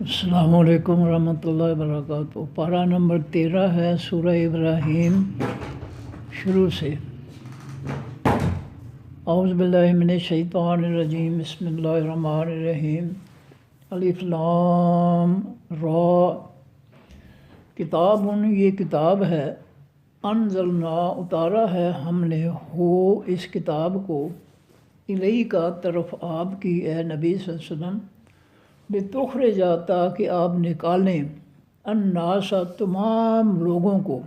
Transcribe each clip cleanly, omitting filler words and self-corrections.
السلام علیکم ورحمۃ اللہ وبرکاتہ۔ پارہ نمبر 13 ہے سورہ ابراہیم، شروع سے۔ اعوذ باللہ من الشیطان الرجیم، بسم اللہ الرحمن الرحیم۔ الف لام را، کتاب، یہ کتاب ہے، انزلنا، اتارا ہے ہم نے، ہو اس کتاب کو، الیک طرف آپ کی، اے نبی صلی اللہ علیہ وسلم، لتخرج، تاکہ آپ نکالیں، الناس، تمام لوگوں کو،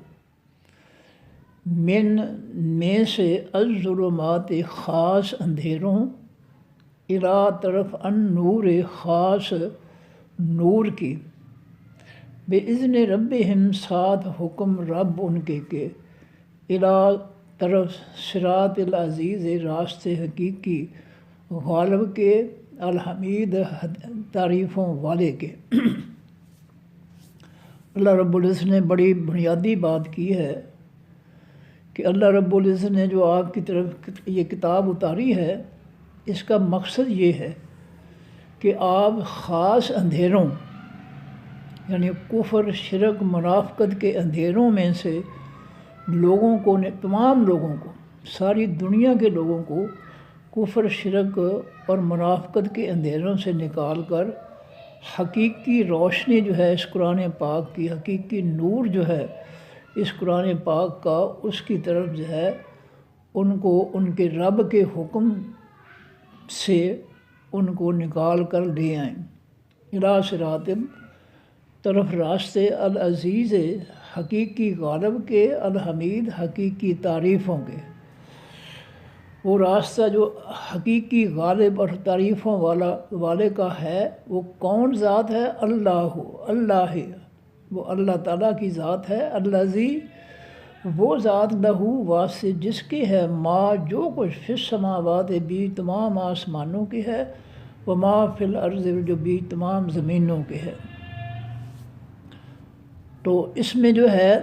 میں سے، الظلمات، خاص اندھیروں، الی، طرف، النور، خاص نور کی، باذن ربہم، ساتھ حکم رب ان کے، الی، طرف، صراط العزیز، راستے حقیقی، غالب کے، الحمید، تعریفوں والے کے۔ اللہ رب العزت نے بڑی بنیادی بات کی ہے کہ اللہ رب العزت نے جو آپ کی طرف یہ کتاب اتاری ہے، اس کا مقصد یہ ہے کہ آپ خاص اندھیروں، یعنی کفر، شرک، منافقت کے اندھیروں میں سے لوگوں کو، تمام لوگوں کو، ساری دنیا کے لوگوں کو کفر، شرک اور منافقت کے اندھیروں سے نکال کر حقیقی روشنی جو ہے اس قرآن پاک کی، حقیقی نور جو ہے اس قرآن پاک کا، اس کی طرف جو ہے ان کو ان کے رب کے حکم سے ان کو نکال کر لے آئیں، الی صراط، طرف راستے، العزیز، حقیقی غالب کے، الحمید، حقیقی تعریفوں کے۔ وہ راستہ جو حقیقی غالب اور تعریفوں والے کا ہے، وہ کون ذات ہے؟ اللہ ہے، وہ اللہ تعالیٰ کی ذات ہے۔ الذی، وہ ذات، لہو، واسطے، جس کی ہے، ما، جو کچھ، فی السماوات، بھی تمام آسمانوں کی ہے، وما فی الارض، جو بھی تمام زمینوں کے ہے۔ تو اس میں جو ہے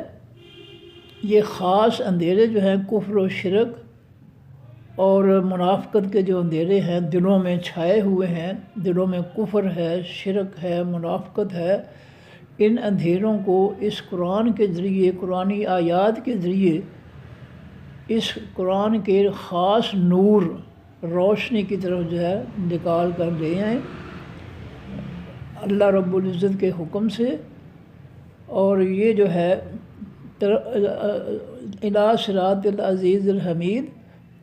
یہ خاص اندھیرے جو ہیں کفر و شرک اور منافقت کے جو اندھیرے ہیں دلوں میں چھائے ہوئے ہیں، دلوں میں کفر ہے، شرک ہے، منافقت ہے، ان اندھیروں کو اس قرآن کے ذریعے، قرآنی آیات کے ذریعے، اس قرآن کے خاص نور، روشنی کی طرف جو ہے نکال کر لے آئیں اللہ رب العزت کے حکم سے۔ اور یہ جو ہے الی صراط العزیز الحمید،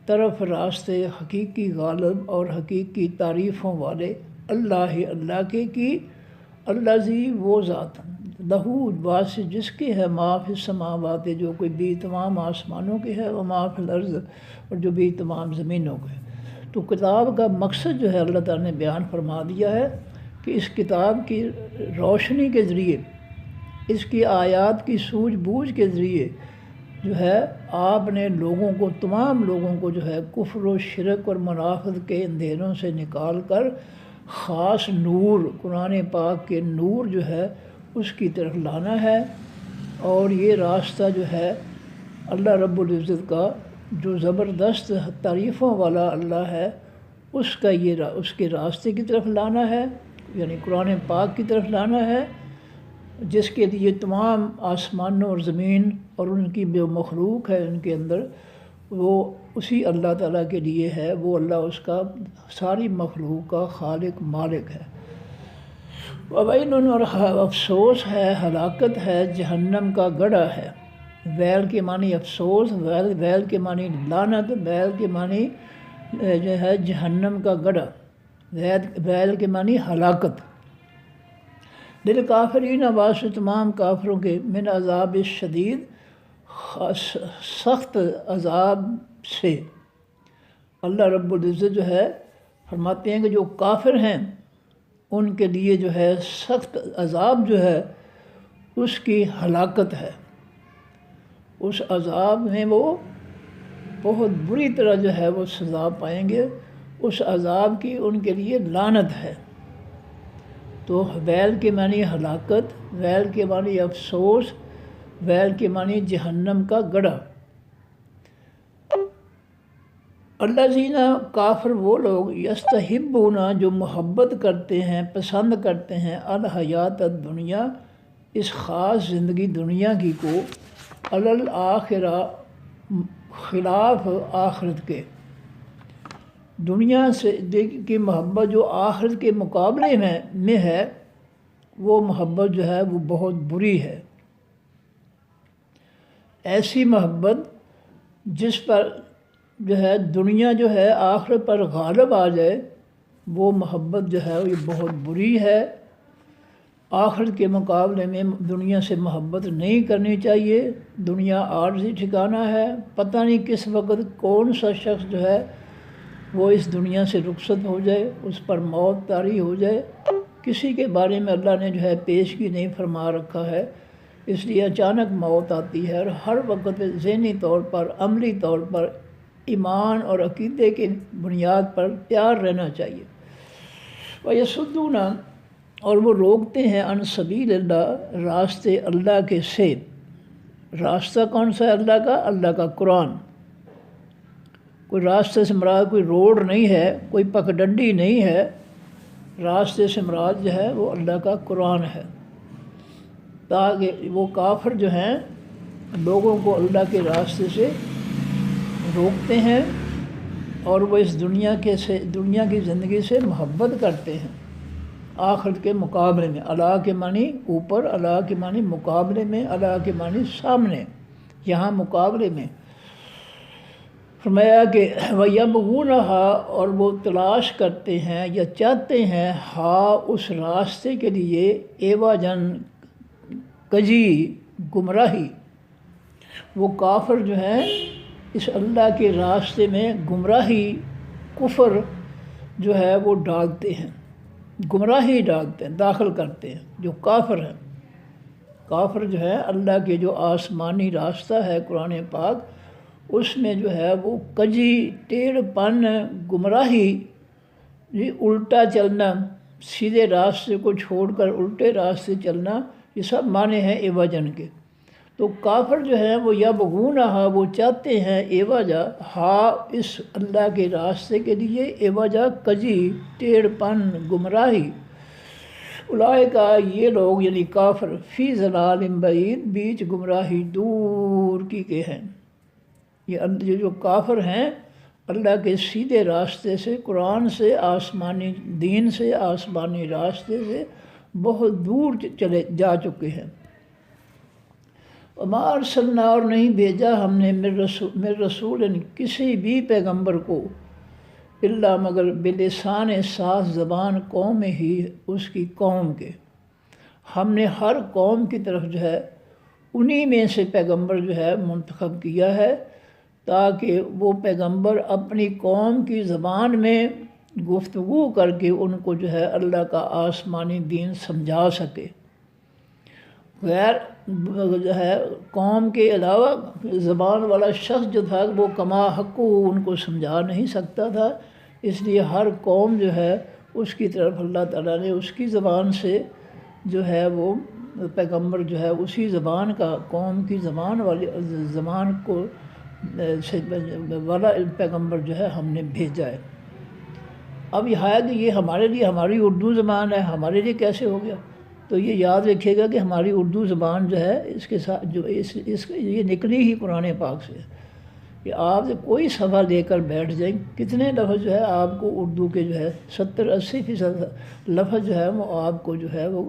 طرف راستے حقیقی غالب اور حقیقی تعریفوں والے، اللہ کے کی، الذی، وہ ذات، لہو، واسطے، جس کی ہے، ما فی السماوات، جو کوئی بھی تمام آسمانوں کی ہے، وما فی الارض، اور جو بھی تمام زمینوں کے۔ تو کتاب کا مقصد جو ہے اللہ تعالیٰ نے بیان فرما دیا ہے کہ اس کتاب کی روشنی کے ذریعے، اس کی آیات کی سوجھ بوجھ کے ذریعے جو ہے آپ نے لوگوں کو، تمام لوگوں کو جو ہے کفر و شرک اور منافقت کے اندھیروں سے نکال کر خاص نور، قرآن پاک کے نور جو ہے اس کی طرف لانا ہے۔ اور یہ راستہ جو ہے اللہ رب العزت کا، جو زبردست تعریفوں والا اللہ ہے، اس کا اس کے راستے کی طرف لانا ہے، یعنی قرآن پاک کی طرف لانا ہے، جس کے لیے تمام آسمانوں اور زمین اور ان کی جو مخلوق ہے ان کے اندر، وہ اسی اللہ تعالیٰ کے لیے ہے، وہ اللہ اس کا ساری مخلوق کا خالق، مالک ہے۔ وویل، اور افسوس ہے، ہلاکت ہے، جہنم کا گڑھا ہے۔ ویل کے معنی افسوس، ویل کے معنی لعنت، ویل کے معنی جو ہے جہنم کا گڑھا، ویل کے معنی ہلاکت، للکافرین، واسطے تمام کافروں کے، من عذاب شدید، سخت عذاب سے۔ اللہ رب العزت جو ہے فرماتے ہیں کہ جو کافر ہیں ان کے لیے جو ہے سخت عذاب جو ہے اس کی ہلاکت ہے، اس عذاب میں وہ بہت بری طرح جو ہے وہ سزا پائیں گے، اس عذاب کی ان کے لیے لعنت ہے۔ تو ویل کے معنی ہلاکت، ویل کے معنی افسوس، ویل کے معنی جہنم کا گڑھا۔ الذین کافر وہ لوگ یستحبون جو محبت کرتے ہیں، پسند کرتے ہیں الحیات الدنیا اس خاص زندگی دنیا کی کو، الآخرہ خلاف آخرت کے، دنیا سے کی محبت جو آخرت کے مقابلے میں ہے، وہ محبت جو ہے وہ بہت بری ہے۔ ایسی محبت جس پر جو ہے دنیا جو ہے آخرت پر غالب آ جائے، وہ محبت جو ہے یہ بہت بری ہے۔ آخرت کے مقابلے میں دنیا سے محبت نہیں کرنی چاہیے۔ دنیا عارضی ٹھکانہ ہے، پتہ نہیں کس وقت کون سا شخص جو ہے وہ اس دنیا سے رخصت ہو جائے، اس پر موت طاری ہو جائے۔ کسی کے بارے میں اللہ نے جو ہے پیشگی نہیں فرما رکھا ہے، اس لیے اچانک موت آتی ہے، اور ہر وقت پہ ذہنی طور پر، عملی طور پر ایمان اور عقیدے کی بنیاد پر تیار رہنا چاہیے۔ وَيَصُدُّونَ اور وہ روکتے ہیں عن سبیل اللہ راستے اللہ کے سے۔ راستہ کون سا ہے اللہ کا؟ اللہ کا قرآن۔ کوئی راستے سے مراد کوئی روڈ نہیں ہے، کوئی پگڈنڈی نہیں ہے، راستے سے مراد جو ہے وہ اللہ کا قرآن ہے، تاکہ وہ کافر جو ہیں لوگوں کو اللہ کے راستے سے روکتے ہیں، اور وہ اس دنیا کی زندگی سے محبت کرتے ہیں آخرت کے مقابلے میں۔ اللہ کے معنی اوپر، اللہ کے معنی مقابلے میں، اللہ کے معنی سامنے، یہاں مقابلے میں۔ فرمایا کہ وَيَبْغُونَهَا اور وہ تلاش کرتے ہیں یا چاہتے ہیں اس راستے کے لیے عوجاً کجی، گمراہی۔ وہ کافر جو ہیں اس اللہ کے راستے میں گمراہی، کفر جو ہے وہ ڈالتے ہیں، گمراہی ڈالتے ہیں، داخل کرتے ہیں۔ جو کافر ہیں، کافر جو ہے اللہ کے جو آسمانی راستہ ہے قرآن پاک، اس میں جو ہے وہ کجی، ٹیڑھ پن، گمراہی، الٹا چلنا، سیدھے راستے کو چھوڑ کر الٹے راستے چلنا، یہ سب معنی ہیں عوجاً کے۔ تو کافر جو ہیں وہ یبغونہا وہ چاہتے ہیں عوجا اس اللہ کے راستے کے لیے، عوجا کجی، ٹیڑھ پن، گمراہی۔ اولئک یہ لوگ یعنی کافر فی ضلال بعید بیچ گمراہی دور کی کے ہیں۔ یہ جو کافر ہیں اللہ کے سیدھے راستے سے، قرآن سے، آسمانی دین سے، آسمانی راستے سے بہت دور چلے جا چکے ہیں۔ وما ارسلنا اور نہیں بھیجا ہم نے من رسول کسی بھی پیغمبر کو، الا مگر بلسان ساز زبان قوم ہی اس کی قوم کے۔ ہم نے ہر قوم کی طرف جو ہے انہی میں سے پیغمبر جو ہے منتخب کیا ہے، تاکہ وہ پیغمبر اپنی قوم کی زبان میں گفتگو کر کے ان کو جو ہے اللہ کا آسمانی دین سمجھا سکے۔ غیر جو ہے قوم کے علاوہ زبان والا شخص جو تھا وہ کما حقو ان کو سمجھا نہیں سکتا تھا، اس لیے ہر قوم جو ہے اس کی طرف اللہ تعالیٰ نے اس کی زبان سے جو ہے وہ پیغمبر جو ہے اسی زبان کا، قوم کی زبان والی زبان کو سے والا پیغمبر جو ہے ہم نے بھیجا ہے۔ اب یہ ہے کہ یہ ہمارے لیے ہماری اردو زبان ہے، ہمارے لیے کیسے ہو گیا؟ تو یہ یاد رکھیے گا کہ ہماری اردو زبان جو ہے اس کے ساتھ جو یہ نکلی ہی قرآن پاک سے، کہ آپ کوئی صفحہ لے کر بیٹھ جائیں، کتنے لفظ جو ہے آپ کو اردو کے جو ہے 70-80% لفظ جو ہے وہ آپ کو جو ہے وہ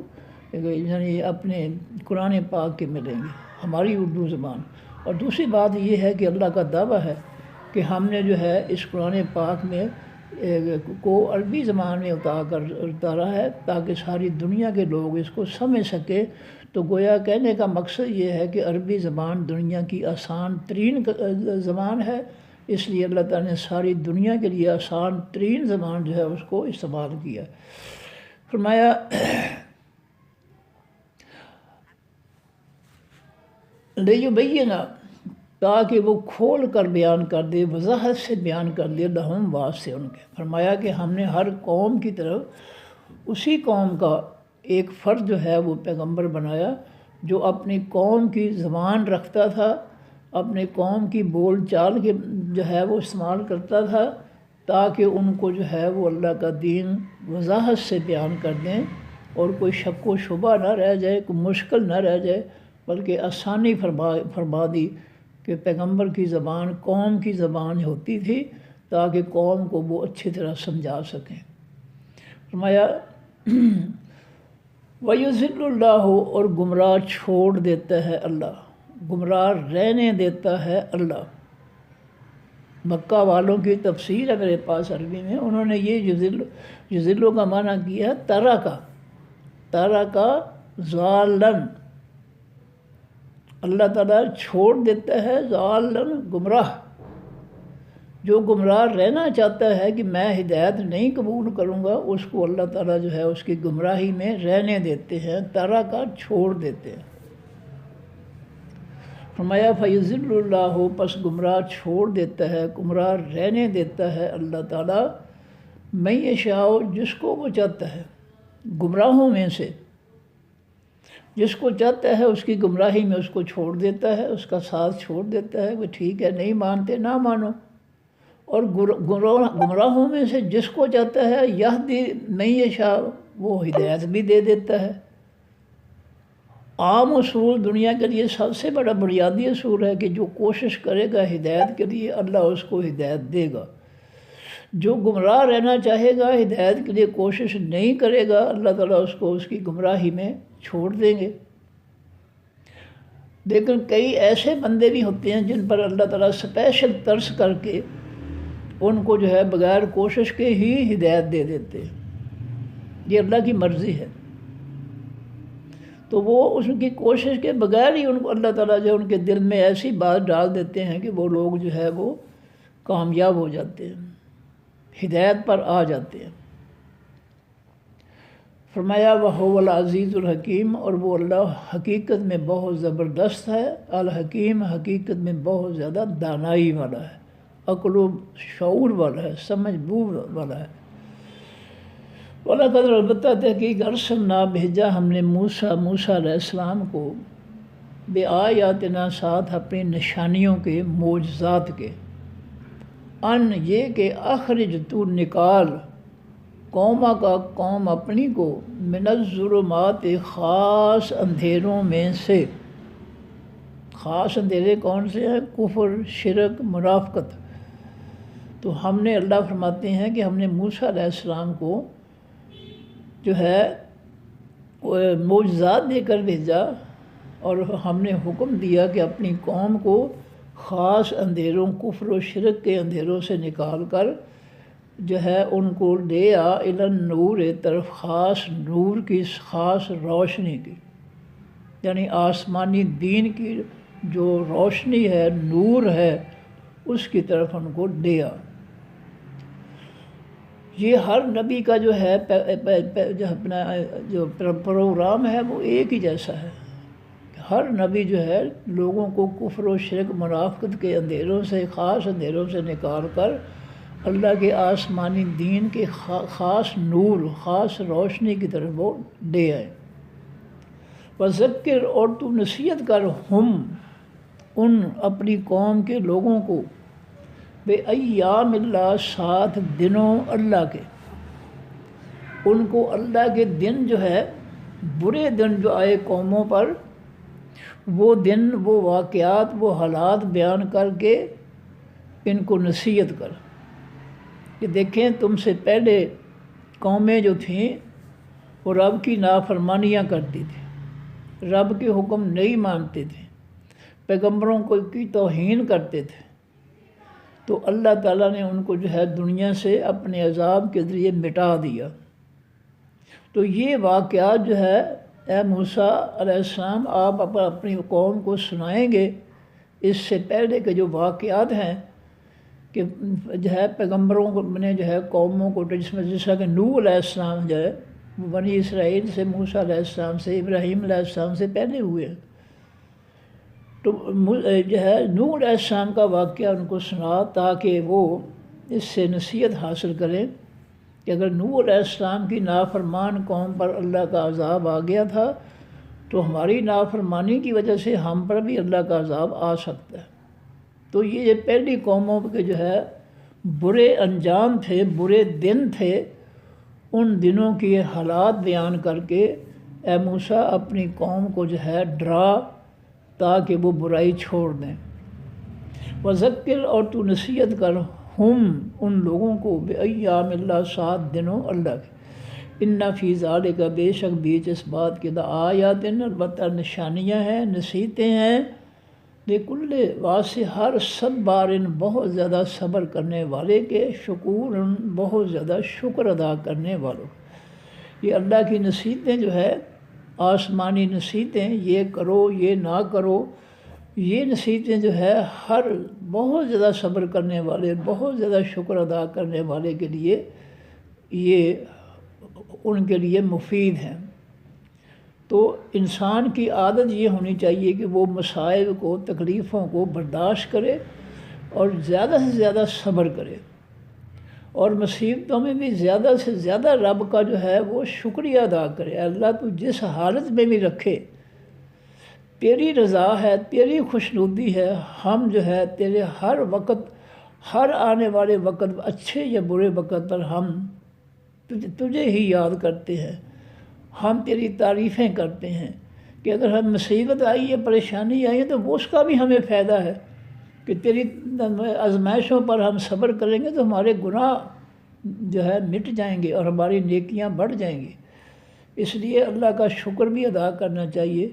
یعنی اپنے قرآن پاک کے ملیں گے، ہماری اردو زبان۔ اور دوسری بات یہ ہے کہ اللہ کا دعویٰ ہے کہ ہم نے جو ہے اس قرآن پاک میں کو عربی زبان میں اتارا ہے تاکہ ساری دنیا کے لوگ اس کو سمجھ سکے۔ تو گویا کہنے کا مقصد یہ ہے کہ عربی زبان دنیا کی آسان ترین زبان ہے، اس لیے اللہ تعالیٰ نے ساری دنیا کے لیے آسان ترین زبان جو ہے اس کو استعمال کیا۔ فرمایا لیبینہ تاکہ وہ کھول کر بیان کر دے، وضاحت سے بیان کر دے، لہم واسطے ان کے۔ فرمایا کہ ہم نے ہر قوم کی طرف اسی قوم کا ایک فرد جو ہے وہ پیغمبر بنایا جو اپنی قوم کی زبان رکھتا تھا، اپنے قوم کی بول چال کے جو ہے وہ استعمال کرتا تھا تاکہ ان کو جو ہے وہ اللہ کا دین وضاحت سے بیان کر دیں اور کوئی شک و شبہ نہ رہ جائے، کوئی مشکل نہ رہ جائے، بلکہ آسانی فرما دی کہ پیغمبر کی زبان قوم کی زبان ہوتی تھی تاکہ قوم کو وہ اچھی طرح سمجھا سکیں۔ فرمایا وَيُذِلُّ اللَّهُ، اور گمراہ چھوڑ دیتا ہے اللہ، گمراہ رہنے دیتا ہے اللہ۔ مکہ والوں کی تفسیر ہے میرے پاس عربی میں، انہوں نے یہ یذلو کا معنی کیا ہے ترک ضالن، اللہ تعالیٰ چھوڑ دیتا ہے ضالن گمراہ۔ جو گمراہ رہنا چاہتا ہے کہ میں ہدایت نہیں قبول کروں گا، اس کو اللہ تعالیٰ جو ہے اس کی گمراہی میں رہنے دیتے ہیں، ترک چھوڑ دیتے ہیں۔ فرمایا فَيُذِلُّ اللَّهُ، پس گمراہ چھوڑ دیتا ہے، گمراہ رہنے دیتا ہے اللہ تعالیٰ، مَن یشاء، جس کو وہ چاہتا ہے، گمراہوں میں سے جس کو چاہتا ہے اس کی گمراہی میں اس کو چھوڑ دیتا ہے، اس کا ساتھ چھوڑ دیتا ہے، وہ ٹھیک ہے نہیں مانتے نہ مانو۔ اور گمراہوں میں سے جس کو چاہتا ہے یہدی من یشاء، وہ ہدایت بھی دے دیتا ہے۔ عام اصول دنیا کے لیے سب سے بڑا بنیادی اصول ہے کہ جو کوشش کرے گا ہدایت کے لیے اللہ اس کو ہدایت دے گا، جو گمراہ رہنا چاہے گا ہدایت کے لیے کوشش نہیں کرے گا اللہ تعالیٰ اس کو اس کی گمراہی میں چھوڑ دیں گے۔ لیکن کئی ایسے بندے بھی ہوتے ہیں جن پر اللہ تعالیٰ اسپیشل ترس کر کے ان کو جو ہے بغیر کوشش کے ہی ہدایت دے دیتے ہیں، یہ اللہ کی مرضی ہے۔ تو وہ اس کی کوشش کے بغیر ہی ان کو اللہ تعالیٰ جو ان کے دل میں ایسی بات ڈال دیتے ہیں کہ وہ لوگ جو ہے وہ کامیاب ہو جاتے ہیں، ہدایت پر آ جاتے ہیں۔ فرمایا وَهُوَ الْعَزِيزُ الْحَكِيمُ، اور وہ اللہ حقیقت میں بہت زبردست ہے، الحکیم حقیقت میں بہت زیادہ دانائی والا ہے، عقل و شعور والا ہے، سمجھ بوجھ والا ہے۔ وَلَقَدْ، البتہ تحقیق ارسلنا، بھیجا ہم نے موسیٰ علیہ السلام کو، بِآیاتنا، ساتھ اپنی نشانیوں کے، معجزات کے، ان یہ کہ اخرج، تو نکال، قوما کا، قوم اپنی کو، من الظلمات، خاص اندھیروں میں سے۔ خاص اندھیرے کون سے ہیں؟ کفر، شرک، منافقت۔ تو ہم نے، اللہ فرماتے ہیں کہ ہم نے موسیٰ علیہ السلام کو جو ہے معجزات دے کر بھیجا، اور ہم نے حکم دیا کہ اپنی قوم کو خاص اندھیروں، کفر و شرک کے اندھیروں سے نکال کر جو ہے ان کو لے آ الی النور، طرف خاص نور کی، خاص روشنی کی، یعنی آسمانی دین کی جو روشنی ہے، نور ہے، اس کی طرف ان کو لے آ۔ یہ ہر نبی کا جو ہے جو اپنا جو پروگرام ہے وہ ایک ہی جیسا ہے۔ ہر نبی جو ہے لوگوں کو کفر و شرک، منافقت کے اندھیروں سے، خاص اندھیروں سے نکال کر اللہ کے آسمانی دین کے خاص نور، خاص روشنی کی طرف وہ لے آئے۔ وذکر، اور تو نصیحت کر، ہم، ان اپنی قوم کے لوگوں کو، بے ایام اللہ، ساتھ دنوں اللہ کے، ان کو اللہ کے دن جو ہے، برے دن جو آئے قوموں پر، وہ دن، وہ واقعات، وہ حالات بیان کر کے ان کو نصیحت کر کہ دیکھیں تم سے پہلے قومیں جو تھیں وہ رب کی نافرمانیاں کرتی تھیں، رب کے حکم نہیں مانتے تھے، پیغمبروں کو کی توہین کرتے تھے، تو اللہ تعالیٰ نے ان کو جو ہے دنیا سے اپنے عذاب کے ذریعے مٹا دیا۔ تو یہ واقعات جو ہے اے موسیٰ علیہ السلام آپ اپنی قوم کو سنائیں گے، اس سے پہلے کے جو واقعات ہیں کہ جو ہے پیغمبروں کو نے جو ہے قوموں کو، جیسا کہ نوح علیہ السلام جو ہے وہ بنی اسرائیل سے، موسیٰ علیہ السلام سے، ابراہیم علیہ السلام سے پہلے ہوئے ہیں، تو جو ہے نوح علیہ السلام کا واقعہ ان کو سنا تاکہ وہ اس سے نصیحت حاصل کریں کہ اگر نوح علیہ السلام کی نافرمان قوم پر اللہ کا عذاب آ گیا تھا تو ہماری نافرمانی کی وجہ سے ہم پر بھی اللہ کا عذاب آ سکتا ہے۔ تو یہ پہلی قوموں کے جو ہے برے انجام تھے، برے دن تھے، ان دنوں کی حالات بیان کر کے اے موسیٰ اپنی قوم کو جو ہے ڈرا تاکہ وہ برائی چھوڑ دیں۔ وذکر، اور تو نصیحت کر، ان لوگوں کو بایام اللہ، 7 دنوں اللہ کے، ان فی ذالک، بے شک بیچ اس بات کے، آیات، البتہ نشانیاں ہیں، نصیحتیں ہیں، لکل، واسع، ہر صبار، بہت زیادہ صبر کرنے والے کے، شکور، بہت زیادہ شکر ادا کرنے والوں۔ یہ اللہ کی نصیحتیں جو ہے، آسمانی نصیحتیں، یہ کرو یہ نہ کرو، یہ نصیحتیں جو ہے ہر بہت زیادہ صبر کرنے والے، بہت زیادہ شکر ادا کرنے والے کے لیے، یہ ان کے لیے مفید ہیں۔ تو انسان کی عادت یہ ہونی چاہیے کہ وہ مصائب کو، تکلیفوں کو برداشت کرے اور زیادہ سے زیادہ صبر کرے، اور مصیبتوں میں بھی زیادہ سے زیادہ رب کا جو ہے وہ شکریہ ادا کرے۔ اللہ تو جس حالت میں بھی رکھے، تیری رضا ہے، تیری خوشنودی ہے، ہم جو ہے تیرے ہر وقت، ہر آنے والے وقت، اچھے یا برے وقت پر ہم تجھے ہی یاد کرتے ہیں، ہم تیری تعریفیں کرتے ہیں کہ اگر ہم مصیبت آئی ہے، پریشانی آئی ہے تو وہ اس کا بھی ہمیں فائدہ ہے کہ تیری آزمائشوں پر ہم صبر کریں گے تو ہمارے گناہ جو ہے مٹ جائیں گے اور ہماری نیکیاں بڑھ جائیں گی۔ اس لیے اللہ کا شکر بھی ادا کرنا چاہیے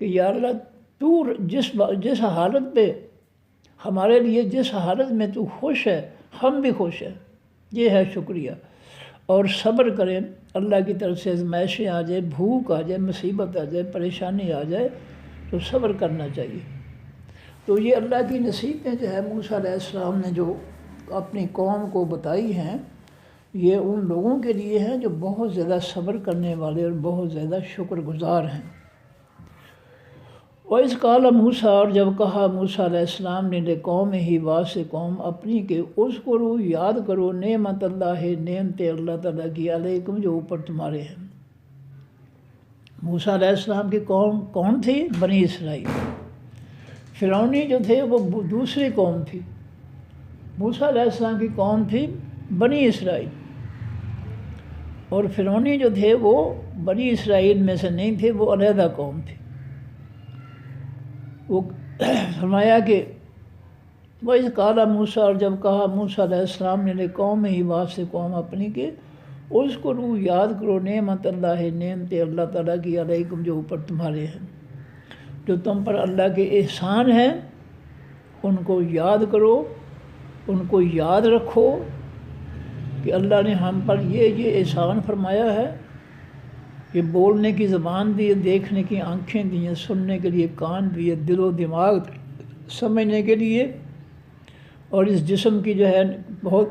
کہ یا اللہ تو جس حالت پہ ہمارے لیے، جس حالت میں تو خوش ہے، ہم بھی خوش ہیں، یہ ہے شکریہ۔ اور صبر کریں، اللہ کی طرف سے آزمائشیں آ جائے، بھوک آ جائے، مصیبت آ جائے، پریشانی آ جائے تو صبر کرنا چاہیے۔ تو یہ اللہ کی نصیحتیں جو ہے موسیٰ علیہ السلام نے جو اپنی قوم کو بتائی ہیں، یہ ان لوگوں کے لیے ہیں جو بہت زیادہ صبر کرنے والے اور بہت زیادہ شکر گزار ہیں۔ وَإِذْ قَالَ موسیٰ، اور جب کہا موسیٰ علیہ السلام نے قوم ہی، واسع قوم اپنی، کہ اذکروا، یاد کرو، نعمت اللہ، نعمت اللہ تعالیٰ کی، علیکم، جو اوپر تمہارے ہیں۔ موسیٰ علیہ السلام کی قوم کون تھی؟ بنی اسرائیل۔ فرعونی جو تھے وہ دوسری قوم تھی، موسیٰ علیہ السلام کی قوم تھی بنی اسرائیل، اور فرعونی جو تھے وہ بنی اسرائیل میں سے نہیں تھے، وہ علیحدہ قوم تھی۔ وہ فرمایا کہ وَإِذْ قَالَ موسیٰ، اور جب کہا موسیٰ علیہ السلام نے قوم ہی، واسع قوم اپنی، کہ اذکروا، یاد کرو، نعمت اللہ، نعمت اللہ تعالیٰ کی، علیکم، جو اوپر تمہارے ہیں، جو تم پر اللہ کے احسان ہیں ان کو یاد کرو، ان کو یاد رکھو کہ اللہ نے ہم پر یہ احسان فرمایا ہے، یہ بولنے کی زبان دی ہے، دیکھنے کی آنکھیں دی ہیں، سننے کے لیے کان دیے، دل و دماغ سمجھنے کے لیے، اور اس جسم کی جو ہے بہت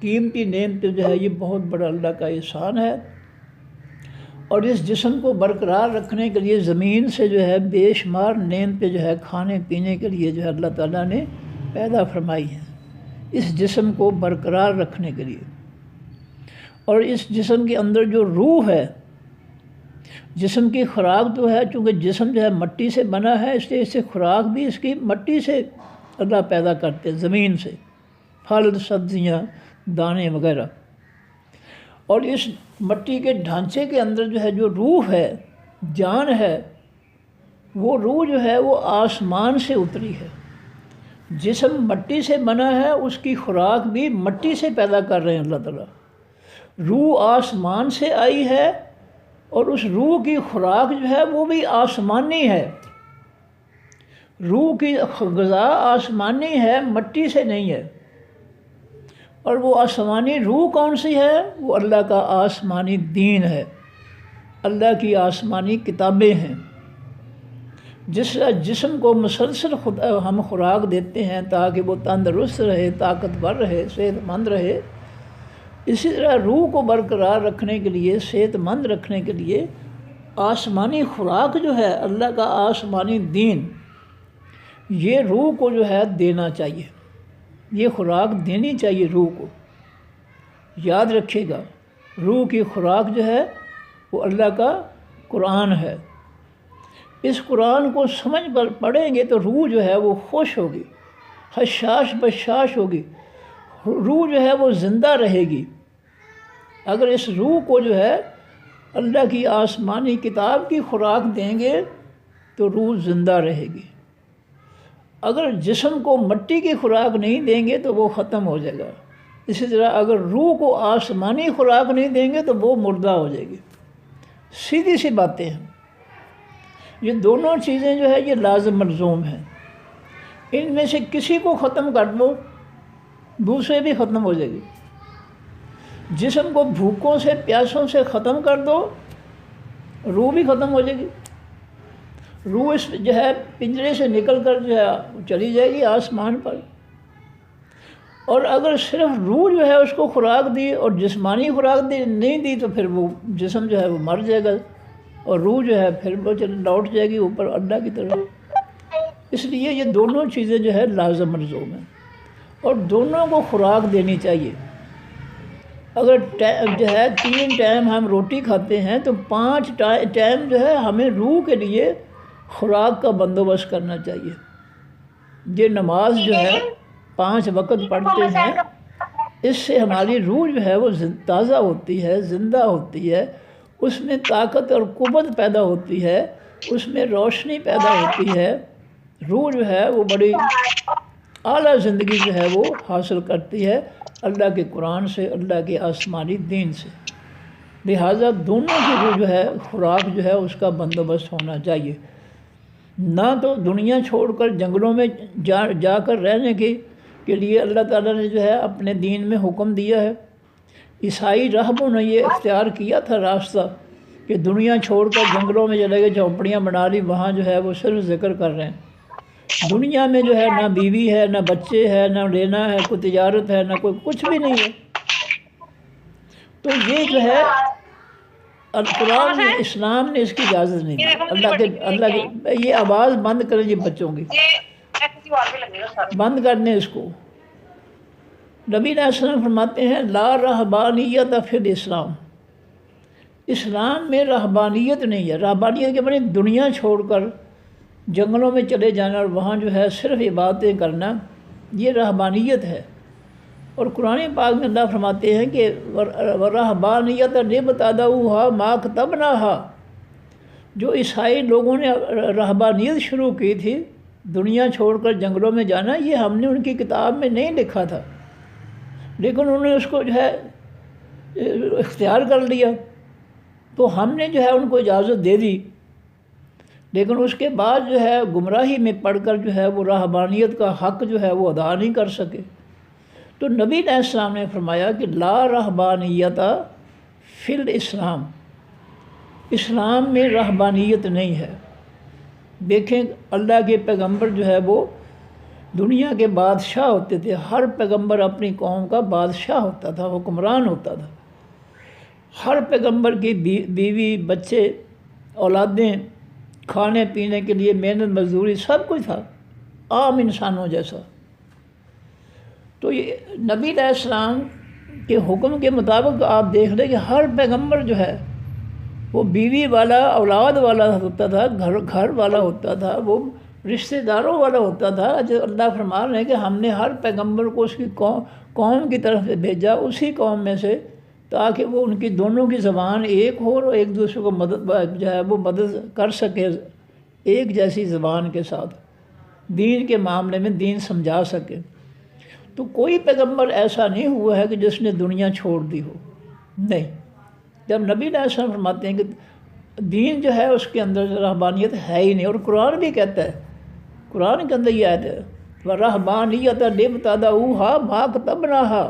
قیمتی نعمت جو ہے، یہ بہت بڑا اللہ کا احسان ہے۔ اور اس جسم کو برقرار رکھنے کے لیے زمین سے جو ہے بے شمار نعمتیں جو ہے کھانے پینے کے لیے جو ہے اللہ تعالیٰ نے پیدا فرمائی ہیں، اس جسم کو برقرار رکھنے کے لیے۔ اور اس جسم کے اندر جو روح ہے، جسم کی خوراک تو ہے، چونکہ جسم جو ہے مٹی سے بنا ہے، اس لیے اس سے خوراک بھی اس کی مٹی سے اللہ پیدا کرتے، زمین سے، پھل، سبزیاں، دانے وغیرہ۔ اور اس مٹی کے ڈھانچے کے اندر جو ہے جو روح ہے، جان ہے، وہ روح جو ہے وہ آسمان سے اتری ہے۔ جسم مٹی سے بنا ہے، اس کی خوراک بھی مٹی سے پیدا کر رہے ہیں اللہ تعالیٰ۔ روح آسمان سے آئی ہے، اور اس روح کی خوراک جو ہے وہ بھی آسمانی ہے، روح کی غذا آسمانی ہے، مٹی سے نہیں ہے۔ اور وہ آسمانی روح کون سی ہے؟ وہ اللہ کا آسمانی دین ہے، اللہ کی آسمانی کتابیں ہیں۔ جس جسم کو مسلسل ہم خوراک دیتے ہیں تاکہ وہ تندرست رہے، طاقتور رہے، صحت مند رہے، اسی طرح روح کو برقرار رکھنے کے لیے، صحت مند رکھنے کے لیے آسمانی خوراک جو ہے، اللہ کا آسمانی دین، یہ روح کو جو ہے دینا چاہیے، یہ خوراک دینی چاہیے روح کو۔ یاد رکھیے گا، روح کی خوراک جو ہے وہ اللہ کا قرآن ہے۔ اس قرآن کو سمجھ پر پڑھیں گے تو روح جو ہے وہ خوش ہوگی، حشاش بشاش ہوگی، روح جو ہے وہ زندہ رہے گی۔ اگر اس روح کو جو ہے اللہ کی آسمانی کتاب کی خوراک دیں گے تو روح زندہ رہے گی۔ اگر جسم کو مٹی کی خوراک نہیں دیں گے تو وہ ختم ہو جائے گا۔ اسی طرح اگر روح کو آسمانی خوراک نہیں دیں گے تو وہ مردہ ہو جائے گی۔ سیدھی سی باتیں ہیں۔ یہ دونوں چیزیں جو ہے یہ لازم ملزوم ہیں۔ ان میں سے کسی کو ختم کر دو دوسرے بھی ختم ہو جائے گی۔ جسم کو بھوکوں سے پیاسوں سے ختم کر دو روح بھی ختم ہو جائے گی۔ روح اس جو ہے پنجرے سے نکل کر جو ہے چلی جائے گی آسمان پر۔ اور اگر صرف روح جو ہے اس کو خوراک دی اور جسمانی خوراک دی نہیں دی تو پھر وہ جسم جو ہے وہ مر جائے گا اور روح جو ہے پھر وہ لوٹ جائے گی اوپر اللہ کی طرف۔ اس لیے یہ دونوں چیزیں جو ہے لازم ملزوم ہیں اور دونوں کو خوراک دینی چاہیے۔ اگر جو ہے 3 ٹائم ہم روٹی کھاتے ہیں تو 5 ٹائم جو ہے ہمیں روح کے لیے خوراک کا بندوبست کرنا چاہیے۔ یہ نماز جو ہے 5 وقت پڑھتے ہیں، اس سے ہماری روح جو ہے وہ تازہ ہوتی ہے، زندہ ہوتی ہے، اس میں طاقت اور قوت پیدا ہوتی ہے، اس میں روشنی پیدا ہوتی ہے۔ روح جو ہے وہ بڑی اعلیٰ زندگی جو ہے وہ حاصل کرتی ہے اللہ کے قرآن سے، اللہ کے آسمانی دین سے۔ لہٰذا دونوں کی روح جو ہے خوراک جو ہے اس کا بندوبست ہونا چاہیے۔ نہ تو دنیا چھوڑ کر جنگلوں میں جا کر رہنے کے لیے اللہ تعالیٰ نے جو ہے اپنے دین میں حکم دیا ہے۔ عیسائی راہبوں نے یہ اختیار کیا تھا راستہ کہ دنیا چھوڑ کر جنگلوں میں چلے گئے، جھونپڑیاں بنا لی، وہاں جو ہے وہ صرف ذکر کر رہے ہیں۔ دنیا میں جو ہے نہ بیوی ہے، نہ بچے ہے، نہ لینا ہے، کوئی تجارت ہے، نہ کوئی کچھ بھی نہیں ہے۔ تو یہ جو ہے قرآن نے، اسلام نے اس کی اجازت نہیں دی۔ اللہ کے یہ آواز بند کریں جی بچوں کی، بند کرنے اس کو۔ نبی علیہ السلام فرماتے ہیں لا رہبانیت فی الاسلام، اسلام میں رہبانیت نہیں ہے۔ رہبانیت کے معنی دنیا چھوڑ کر جنگلوں میں چلے جانا اور وہاں جو ہے صرف عبادتیں کرنا، یہ رہبانیت ہے۔ اور قرآن پاک میں اللہ فرماتے ہیں کہ وَرَهْبَانِيَّةً ابْتَدَعُوهَا مَا كَتَبْنَاهَا، جو عیسائی لوگوں نے رہبانیت شروع کی تھی، دنیا چھوڑ کر جنگلوں میں جانا، یہ ہم نے ان کی کتاب میں نہیں لکھا تھا، لیکن انہوں نے اس کو جو ہے اختیار کر لیا، تو ہم نے جو ہے ان کو اجازت دے دی، لیکن اس کے بعد جو ہے گمراہی میں پڑھ کر جو ہے وہ رہبانیت کا حق جو ہے وہ ادا نہیں کر سکے۔ تو نبی علیہ السلام نے فرمایا کہ لا رہبانیت فی الاسلام، اسلام میں رہبانیت نہیں ہے۔ دیکھیں اللہ کے پیغمبر جو ہے وہ دنیا کے بادشاہ ہوتے تھے، ہر پیغمبر اپنی قوم کا بادشاہ ہوتا تھا، حکمران ہوتا تھا۔ ہر پیغمبر کی بیوی، بچے، اولادیں، کھانے پینے کے لیے محنت مزدوری سب کچھ تھا، عام انسانوں جیسا۔ تو یہ نبی علیہ السلام کے حکم کے مطابق آپ دیکھ لیں کہ ہر پیغمبر جو ہے وہ بیوی والا، اولاد والا ہوتا تھا، گھر والا ہوتا تھا، وہ رشتہ داروں والا ہوتا تھا۔ جو اللہ فرما رہے ہیں کہ ہم نے ہر پیغمبر کو اس کی قوم کی طرف سے بھیجا، اسی قوم میں سے، تاکہ وہ ان کی دونوں کی زبان ایک ہو اور ایک دوسرے کو مدد جو ہے وہ مدد کر سکے، ایک جیسی زبان کے ساتھ دین کے معاملے میں دین سمجھا سکے۔ تو کوئی پیغمبر ایسا نہیں ہوا ہے کہ جس نے دنیا چھوڑ دی ہو، نہیں۔ جب نبی علیہ السلام فرماتے ہیں کہ دین جو ہے اس کے اندر رہبانیت ہے ہی نہیں، اور قرآن بھی کہتا ہے، قرآن کے اندر یہ آیت ہے وَرَهْبَانِيَّةً ابْتَدَعُوهَا مَا كَتَبْنَاهَا،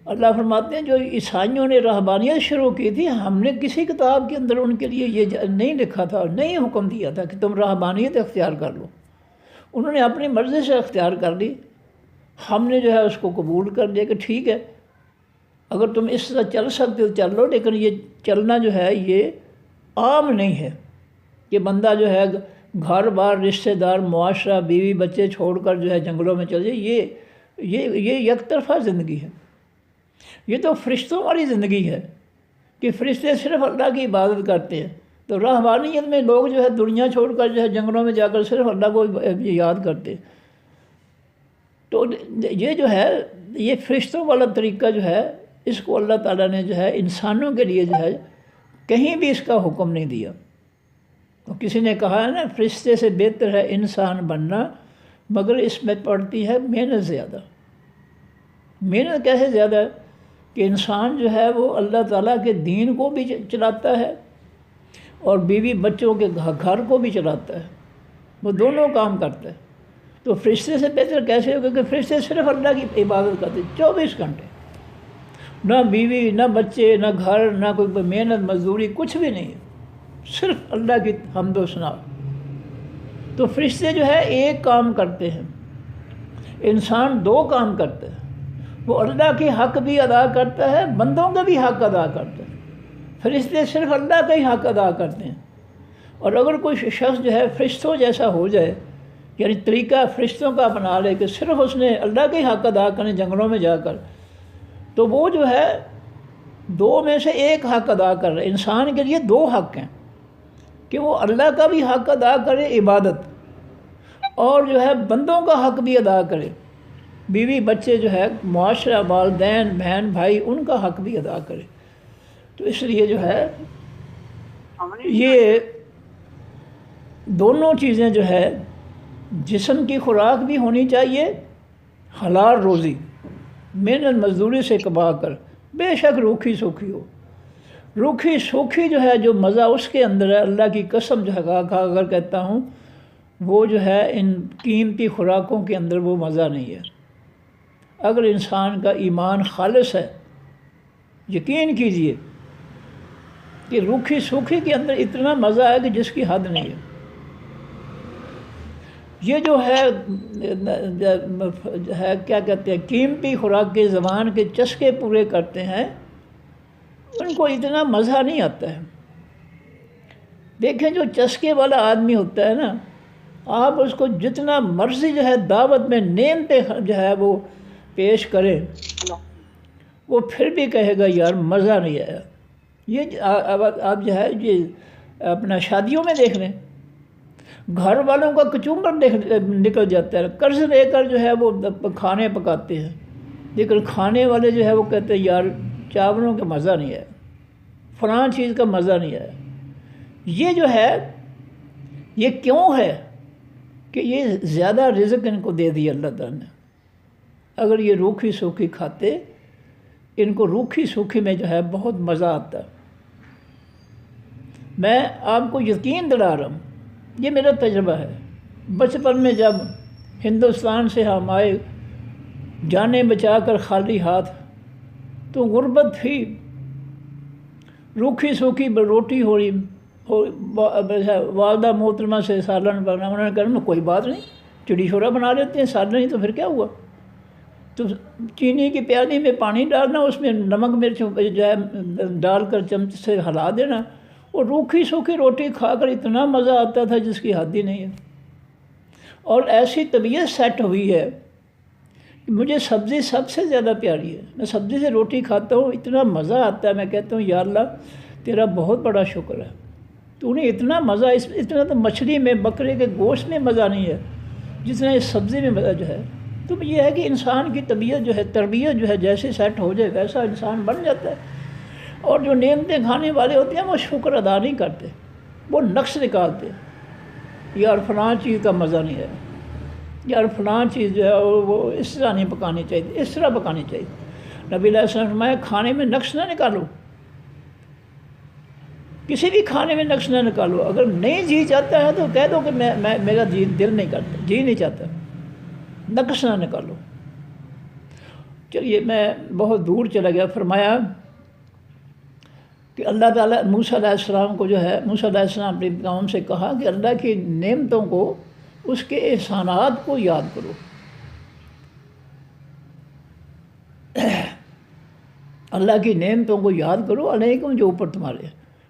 اللہ فرماتے ہیں جو عیسائیوں نے رہبانیت شروع کی تھی، ہم نے کسی کتاب کے اندر ان کے لیے یہ نہیں لکھا تھا، نہیں حکم دیا تھا کہ تم رہبانیت اختیار کر لو۔ انہوں نے اپنی مرضی سے اختیار کر لی، ہم نے جو ہے اس کو قبول کر لیا کہ ٹھیک ہے، اگر تم اس طرح چل سکتے ہو چل لو، لیکن یہ چلنا جو ہے یہ عام نہیں ہے کہ بندہ جو ہے گھر بار، رشتہ دار، معاشرہ، بیوی بچے چھوڑ کر جو ہے جنگلوں میں چل جائے۔ یہ یک طرفہ زندگی ہے۔ یہ تو فرشتوں والی زندگی ہے کہ فرشتے صرف اللہ کی عبادت کرتے ہیں۔ تو رہبانیت میں لوگ جو ہے دنیا چھوڑ کر جو ہے جنگلوں میں جا کر صرف اللہ کو یاد کرتے ہیں۔ تو یہ جو ہے یہ فرشتوں والا طریقہ جو ہے اس کو اللہ تعالیٰ نے جو ہے انسانوں کے لیے جو ہے کہیں بھی اس کا حکم نہیں دیا. تو کسی نے کہا ہے نا فرشتے سے بہتر ہے انسان بننا، مگر اس میں پڑتی ہے محنت زیادہ. محنت کیسے زیادہ ہے کہ انسان جو ہے وہ اللہ تعالیٰ کے دین کو بھی چلاتا ہے اور بیوی بچوں کے گھر کو بھی چلاتا ہے، وہ دونوں کام کرتا ہے. تو فرشتے سے بہتر کیسے ہوگا کہ فرشتے صرف اللہ کی عبادت کرتے 24 گھنٹے، نہ بیوی نہ بچے نہ گھر نہ کوئی محنت مزدوری کچھ بھی نہیں ہے، صرف اللہ کی حمد و ثنا. تو فرشتے جو ہے ایک کام کرتے ہیں، انسان دو کام کرتا ہے. وہ اللہ کے حق بھی ادا کرتا ہے، بندوں کا بھی حق ادا کرتا ہے. فرشتے صرف اللہ کا ہی حق ادا کرتے ہیں. اور اگر کوئی شخص جو ہے فرشتوں جیسا ہو جائے، یعنی طریقہ فرشتوں کا اپنا لے کہ صرف اس نے اللہ کے حق ادا کرنے جنگلوں میں جا کر، تو وہ جو ہے دو میں سے ایک حق ادا کر رہے. انسان کے لیے دو حق ہیں کہ وہ اللہ کا بھی حق ادا کرے عبادت، اور جو ہے بندوں کا حق بھی ادا کرے. بیوی بچے جو ہے معاشرہ والدین بہن بھائی ان کا حق بھی ادا کرے. تو اس لیے جو ہے یہ دونوں چیزیں جو ہے جسم کی خوراک بھی ہونی چاہیے، حلال روزی محنت مزدوری سے کما کر، بے شک روکھی سوکھی ہو. روکھی سوکھی جو ہے جو مزہ اس کے اندر ہے، اللہ کی قسم جو ہے کھا کر کہتا ہوں وہ جو ہے ان قیمتی خوراکوں کے اندر وہ مزہ نہیں ہے. اگر انسان کا ایمان خالص ہے، یقین کیجئے کہ روکھی سوکھی کے اندر اتنا مزہ ہے کہ جس کی حد نہیں ہے. یہ جو ہے کیا کہتے ہیں قیمتی خوراک کے زبان کے چسکے پورے کرتے ہیں، ان کو اتنا مزہ نہیں آتا ہے. دیکھیں جو چسکے والا آدمی ہوتا ہے نا، آپ اس کو جتنا مرضی جو ہے دعوت میں نعمتیں جو ہے وہ پیش کریں، وہ پھر بھی کہے گا یار مزہ نہیں آیا. یہ آپ جو ہے یہ اپنا شادیوں میں دیکھ لیں، گھر والوں کا کچومر نکل جاتا ہے، قرض لے کر جو ہے وہ کھانے پکاتے ہیں، لیکن کھانے والے جو ہے وہ کہتے ہیں یار چاولوں کا مزہ نہیں آیا، فلاں چیز کا مزہ نہیں آیا. یہ جو ہے یہ کیوں ہے کہ یہ زیادہ رزق ان کو دے دیا اللہ تعالیٰ نے. اگر یہ روکھی سوکھی کھاتے، ان کو روکھی سوکھی میں جو ہے بہت مزہ آتا. میں آپ کو یقین دلا رہا ہوں، یہ میرا تجربہ ہے. بچپن میں جب ہندوستان سے ہم آئے جانیں بچا کر خالی ہاتھ، تو غربت تھی، روکھی سوکھی روٹی ہو رہی، والدہ محترمہ سے سالن بنا، انہوں نے کہا کوئی بات نہیں چڑی چھوڑا بنا لیتے ہیں، سالن نہیں تو پھر کیا ہوا. تو چینی کی پیالی میں پانی ڈالنا، اس میں نمک مرچ جو ہے ڈال کر چمچ سے ہلا دینا، اور روکھی سوکھی روٹی کھا کر اتنا مزہ آتا تھا جس کی حد ہی نہیں ہے. اور ایسی طبیعت سیٹ ہوئی ہے کہ مجھے سبزی سب سے زیادہ پیاری ہے. میں سبزی سے روٹی کھاتا ہوں، اتنا مزہ آتا ہے، میں کہتا ہوں یا اللہ تیرا بہت بڑا شکر ہے، تو نے اتنا مزہ اتنا تو مچھلی میں بکرے کے گوشت میں مزہ نہیں ہے جتنا اس سبزی میں مزہ جو ہے. تو یہ ہے کہ انسان کی طبیعت جو ہے تربیت جو ہے جیسے سیٹ ہو جائے ویسا انسان بن جاتا ہے. اور جو نعمتیں کھانے والے ہوتے ہیں وہ شکر ادا نہیں کرتے، وہ نقص نکالتے، یار فلاں چیز کا مزہ نہیں ہے، یار فلاں چیز جو ہے وہ اس طرح نہیں پکانی چاہیے، اس طرح پکانی چاہیے. نبی علیہ السلام نے فرمایا کھانے میں نقص نہ نکالو، کسی بھی کھانے میں نقص نہ نکالو. اگر نہیں جی چاہتا ہے تو کہہ دو کہ میرا دل نہیں کرتا، جی نہیں چاہتا، نقص نہ نکالو. چلیے میں بہت دور چلا گیا. فرمایا کہ اللہ تعالیٰ موسیٰ علیہ السلام کو جو ہے، موسیٰ علیہ السلام اپنی قوم سے کہا کہ اللہ کی نعمتوں کو، اس کے احسانات کو یاد کرو. اللہ کی نعمتوں کو یاد کرو علیکم جو اوپر تمہارے.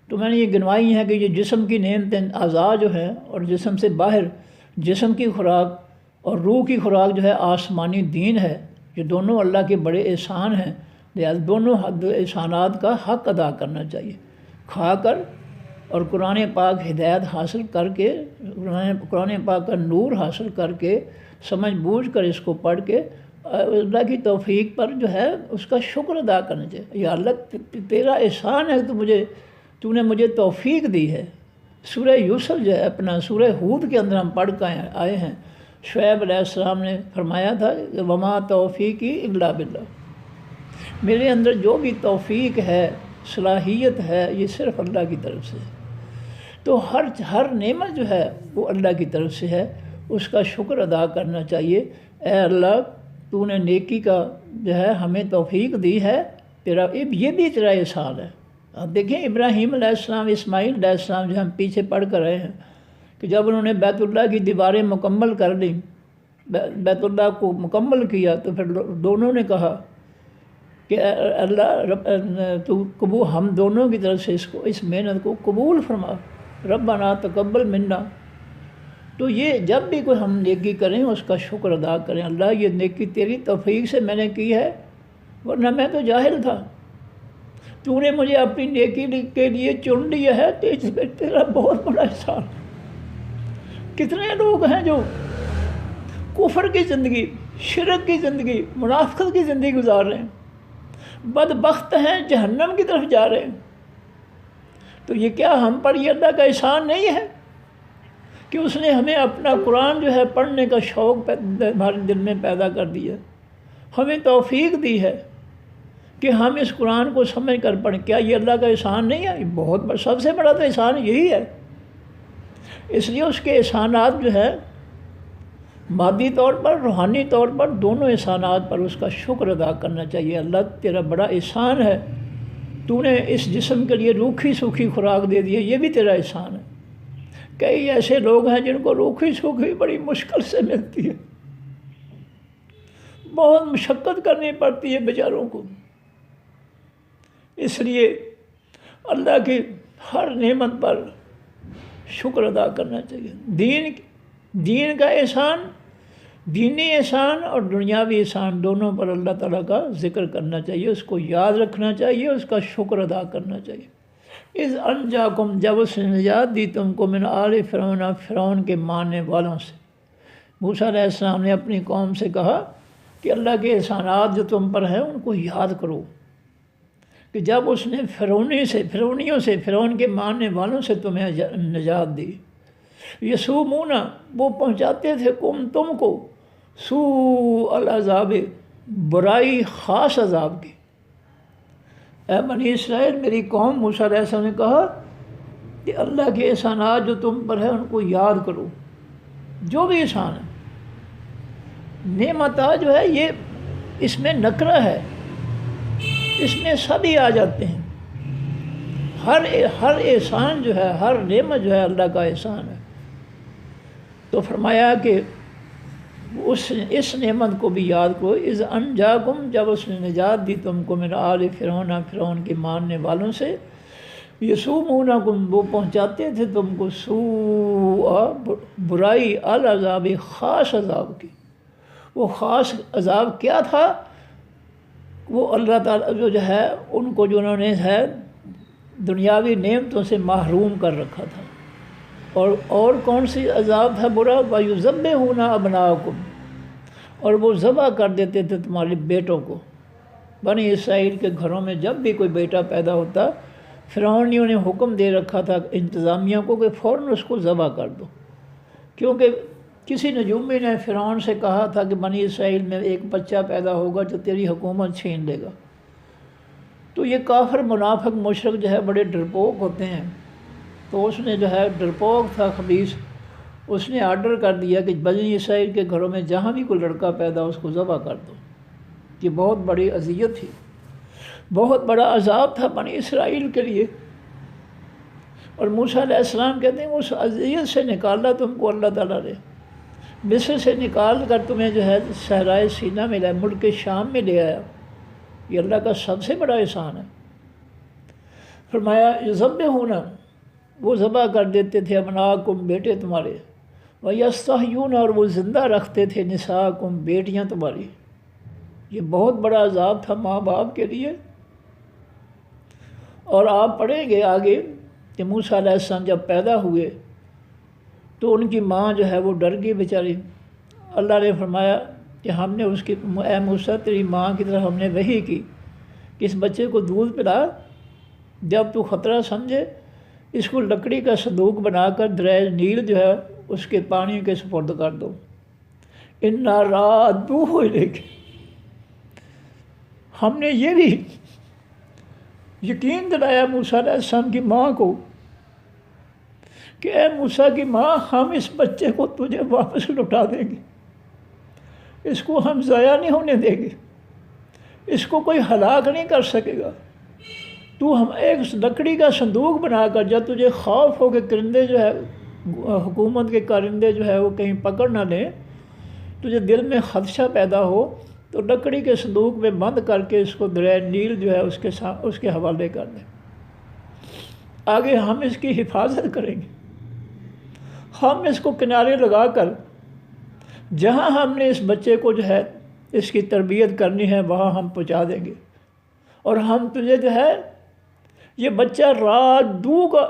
تو میں نے یہ گنوائی ہیں کہ یہ جسم کی نعمتیں اعضاء جو ہیں اور جسم سے باہر جسم کی خوراک اور روح کی خوراک جو ہے آسمانی دین ہے. یہ دونوں اللہ کے بڑے احسان ہیں، لہٰذا دونوں احسانات کا حق ادا کرنا چاہیے. کھا کر اور قرآن پاک ہدایت حاصل کر کے قرآن پاک کا نور حاصل کر کے سمجھ بوجھ کر اس کو پڑھ کے اللہ کی توفیق پر جو ہے اس کا شکر ادا کرنا چاہیے. یا اللہ تیرا احسان ہے تو نے مجھے توفیق دی ہے. سورہ یوسف جو ہے اپنا سورہ ہود کے اندر ہم پڑھ کر آئے ہیں. شعیب علیہ السلام نے فرمایا تھا وما توفیقی الا باللہ، میرے اندر جو بھی توفیق ہے صلاحیت ہے یہ صرف اللہ کی طرف سے ہے. تو ہر نعمت جو ہے وہ اللہ کی طرف سے ہے، اس کا شکر ادا کرنا چاہیے. اے اللہ تو نے نیکی کا جو ہے ہمیں توفیق دی ہے، یہ بھی تیرا احسان ہے. اب دیکھیں ابراہیم علیہ السلام، اسماعیل علیہ السلام جو ہم پیچھے پڑھ کر رہے ہیں کہ جب انہوں نے بیت اللہ کی دیواریں مکمل کر لی، بیت اللہ کو مکمل کیا، تو پھر دونوں نے کہا کہ اللہ تو ہم دونوں کی طرف سے اس محنت کو قبول فرما، ربنا تقبل منا. تو یہ جب بھی کوئی ہم نیکی کریں اس کا شکر ادا کریں. اللہ یہ نیکی تیری توفیق سے میں نے کی ہے، ورنہ میں تو جاہل تھا. تو نے مجھے اپنی نیکی کے لیے چن لیا ہے، تو اس میں تیرا بہت بڑا احسان. کتنے لوگ ہیں جو کفر کی زندگی، شرک کی زندگی، منافقت کی زندگی گزار رہے ہیں، بدبخت ہیں، جہنم کی طرف جا رہے ہیں. تو یہ کیا ہم پر یہ اللہ کا احسان نہیں ہے کہ اس نے ہمیں اپنا قرآن جو ہے پڑھنے کا شوق ہمارے دل میں پیدا کر دیا، ہمیں توفیق دی ہے کہ ہم اس قرآن کو سمجھ کر پڑھیں. کیا یہ اللہ کا احسان نہیں ہے؟ بہت بڑا، سب سے بڑا تو احسان یہی ہے. اس لیے اس کے احسانات جو ہے مادی طور پر، روحانی طور پر، دونوں احسانات پر اس کا شکر ادا کرنا چاہیے. اللہ تیرا بڑا احسان ہے، تو نے اس جسم کے لیے روکھی سوکھی خوراک دے دی ہے، یہ بھی تیرا احسان ہے. کئی ایسے لوگ ہیں جن کو روکھی سوکھی بڑی مشکل سے ملتی ہے، بہت مشقت کرنی پڑتی ہے بیچاروں کو. اس لیے اللہ کی ہر نعمت پر شکر ادا کرنا چاہیے. دین کا احسان، دینی احسان اور دنیاوی احسان دونوں پر اللہ تعالیٰ کا ذکر کرنا چاہیے، اس کو یاد رکھنا چاہیے، اس کا شکر ادا کرنا چاہیے. اذ انجاکم، جب اس نے نجات دی تم کو، من آل فرعون، فرعون کے ماننے والوں سے. موسیٰ علیہ السلام نے اپنی قوم سے کہا کہ اللہ کے احسانات جو تم پر ہیں ان کو یاد کرو کہ جب اس نے فرعونیوں سے، فرعون کے ماننے والوں سے تمہیں نجات دی. یسومون، وہ پہنچاتے تھے تم کو سوء العذاب، برائی خاص عذاب کی. اے بنی اسرائیل، میری قوم، موسیٰ علیہ السلام نے کہا کہ اللہ کے احسانات جو تم پر ہیں ان کو یاد کرو، جو بھی احسان ہے. نعمتہ جو ہے یہ اس میں نکرہ ہے، اس میں سبھی آ جاتے ہیں. ہر احسان جو ہے، ہر نعمت جو ہے اللہ کا احسان ہے. تو فرمایا کہ اس نعمت کو بھی یاد کرو. اذ انجاکم، جب اس نے نجات دی تم کو، من آل فرعون، فرعون کے ماننے والوں سے. یسومونکم، وہ پہنچاتے تھے تم کو سوء، برائی، العذاب، خاص عذاب کی. وہ خاص عذاب کیا تھا؟ وہ اللہ تعالیٰ جو ہے ان کو، جو انہوں نے ہے دنیاوی نعمتوں سے محروم کر رکھا تھا. اور کون سی عذاب تھا برا؟ وَيُذَبِّحُونَ أَبْنَاءَكُمْ، اور وہ ذبح کر دیتے تھے تمہارے بیٹوں کو. بنی اسرائیل کے گھروں میں جب بھی کوئی بیٹا پیدا ہوتا، فرعونیوں نے حکم دے رکھا تھا انتظامیہ کو کہ فوراً اس کو ذبح کر دو، کیونکہ کسی نجومی نے فرعون سے کہا تھا کہ بنی اسرائیل میں ایک بچہ پیدا ہوگا جو تیری حکومت چھین لے گا. تو یہ کافر، منافق، مشرک جو ہے بڑے ڈرپوک ہوتے ہیں. تو اس نے جو ہے ڈرپوک تھا، خبیث، اس نے آرڈر کر دیا کہ بنی اسرائیل کے گھروں میں جہاں بھی کوئی لڑکا پیدا اس کو ذبح کر دو. یہ بہت بڑی اذیت تھی، بہت بڑا عذاب تھا بنی اسرائیل کے لیے. اور موسیٰ علیہ السلام کہتے ہیں اس اذیت سے نکالا تم کو اللہ تعالیٰ نے، مصر سے نکال کر تمہیں جو ہے صحرائے سینا میں لائے، ملک شام میں لے آیا. یہ اللہ کا سب سے بڑا احسان ہے. فرمایا یذبحون، وہ ذبح کر دیتے تھے ابناءکم، بیٹے تمہارے، ویستحیون، اور وہ زندہ رکھتے تھے نساءکم، بیٹیاں تمہاری. یہ بہت بڑا عذاب تھا ماں باپ کے لیے. اور آپ پڑھیں گے آگے کہ کہ موسیٰ علیہ السلام جب پیدا ہوئے تو ان کی ماں جو ہے وہ ڈر گئی بیچاری۔ اللہ نے فرمایا کہ ہم نے اس کی اے موسیٰ تیری ماں کی طرف ہم نے وحی کی کہ اس بچے کو دودھ پلا، جب تو خطرہ سمجھے اس کو لکڑی کا صندوق بنا کر دریائے نیل جو ہے اس کے پانی کے سپرد کر دو۔ اِنَّا رَادُّوهُ إِلَيْكَ، ہم نے یہ بھی یقین دلایا موسیٰ علیہ السلام کی ماں کو کہ اے موسیٰ کی ماں، ہم اس بچے کو تجھے واپس لوٹا دیں گے، اس کو ہم ضائع نہیں ہونے دیں گے، اس کو کوئی ہلاک نہیں کر سکے گا۔ تو ہم ایک لکڑی کا صندوق بنا کر، جب تجھے خوف ہو کہ کرندے جو ہے حکومت کے کارندے جو ہے وہ کہیں پکڑ نہ لیں، تجھے دل میں خدشہ پیدا ہو، تو لکڑی کے صندوق میں بند کر کے اس کو دریائے نیل جو ہے اس کے حوالے کر دیں، آگے ہم اس کی حفاظت کریں گے۔ ہم اس کو کنارے لگا کر جہاں ہم نے اس بچے کو جو ہے اس کی تربیت کرنی ہے وہاں ہم پہنچا دیں گے، اور ہم تجھے جو ہے یہ بچہ رادو کا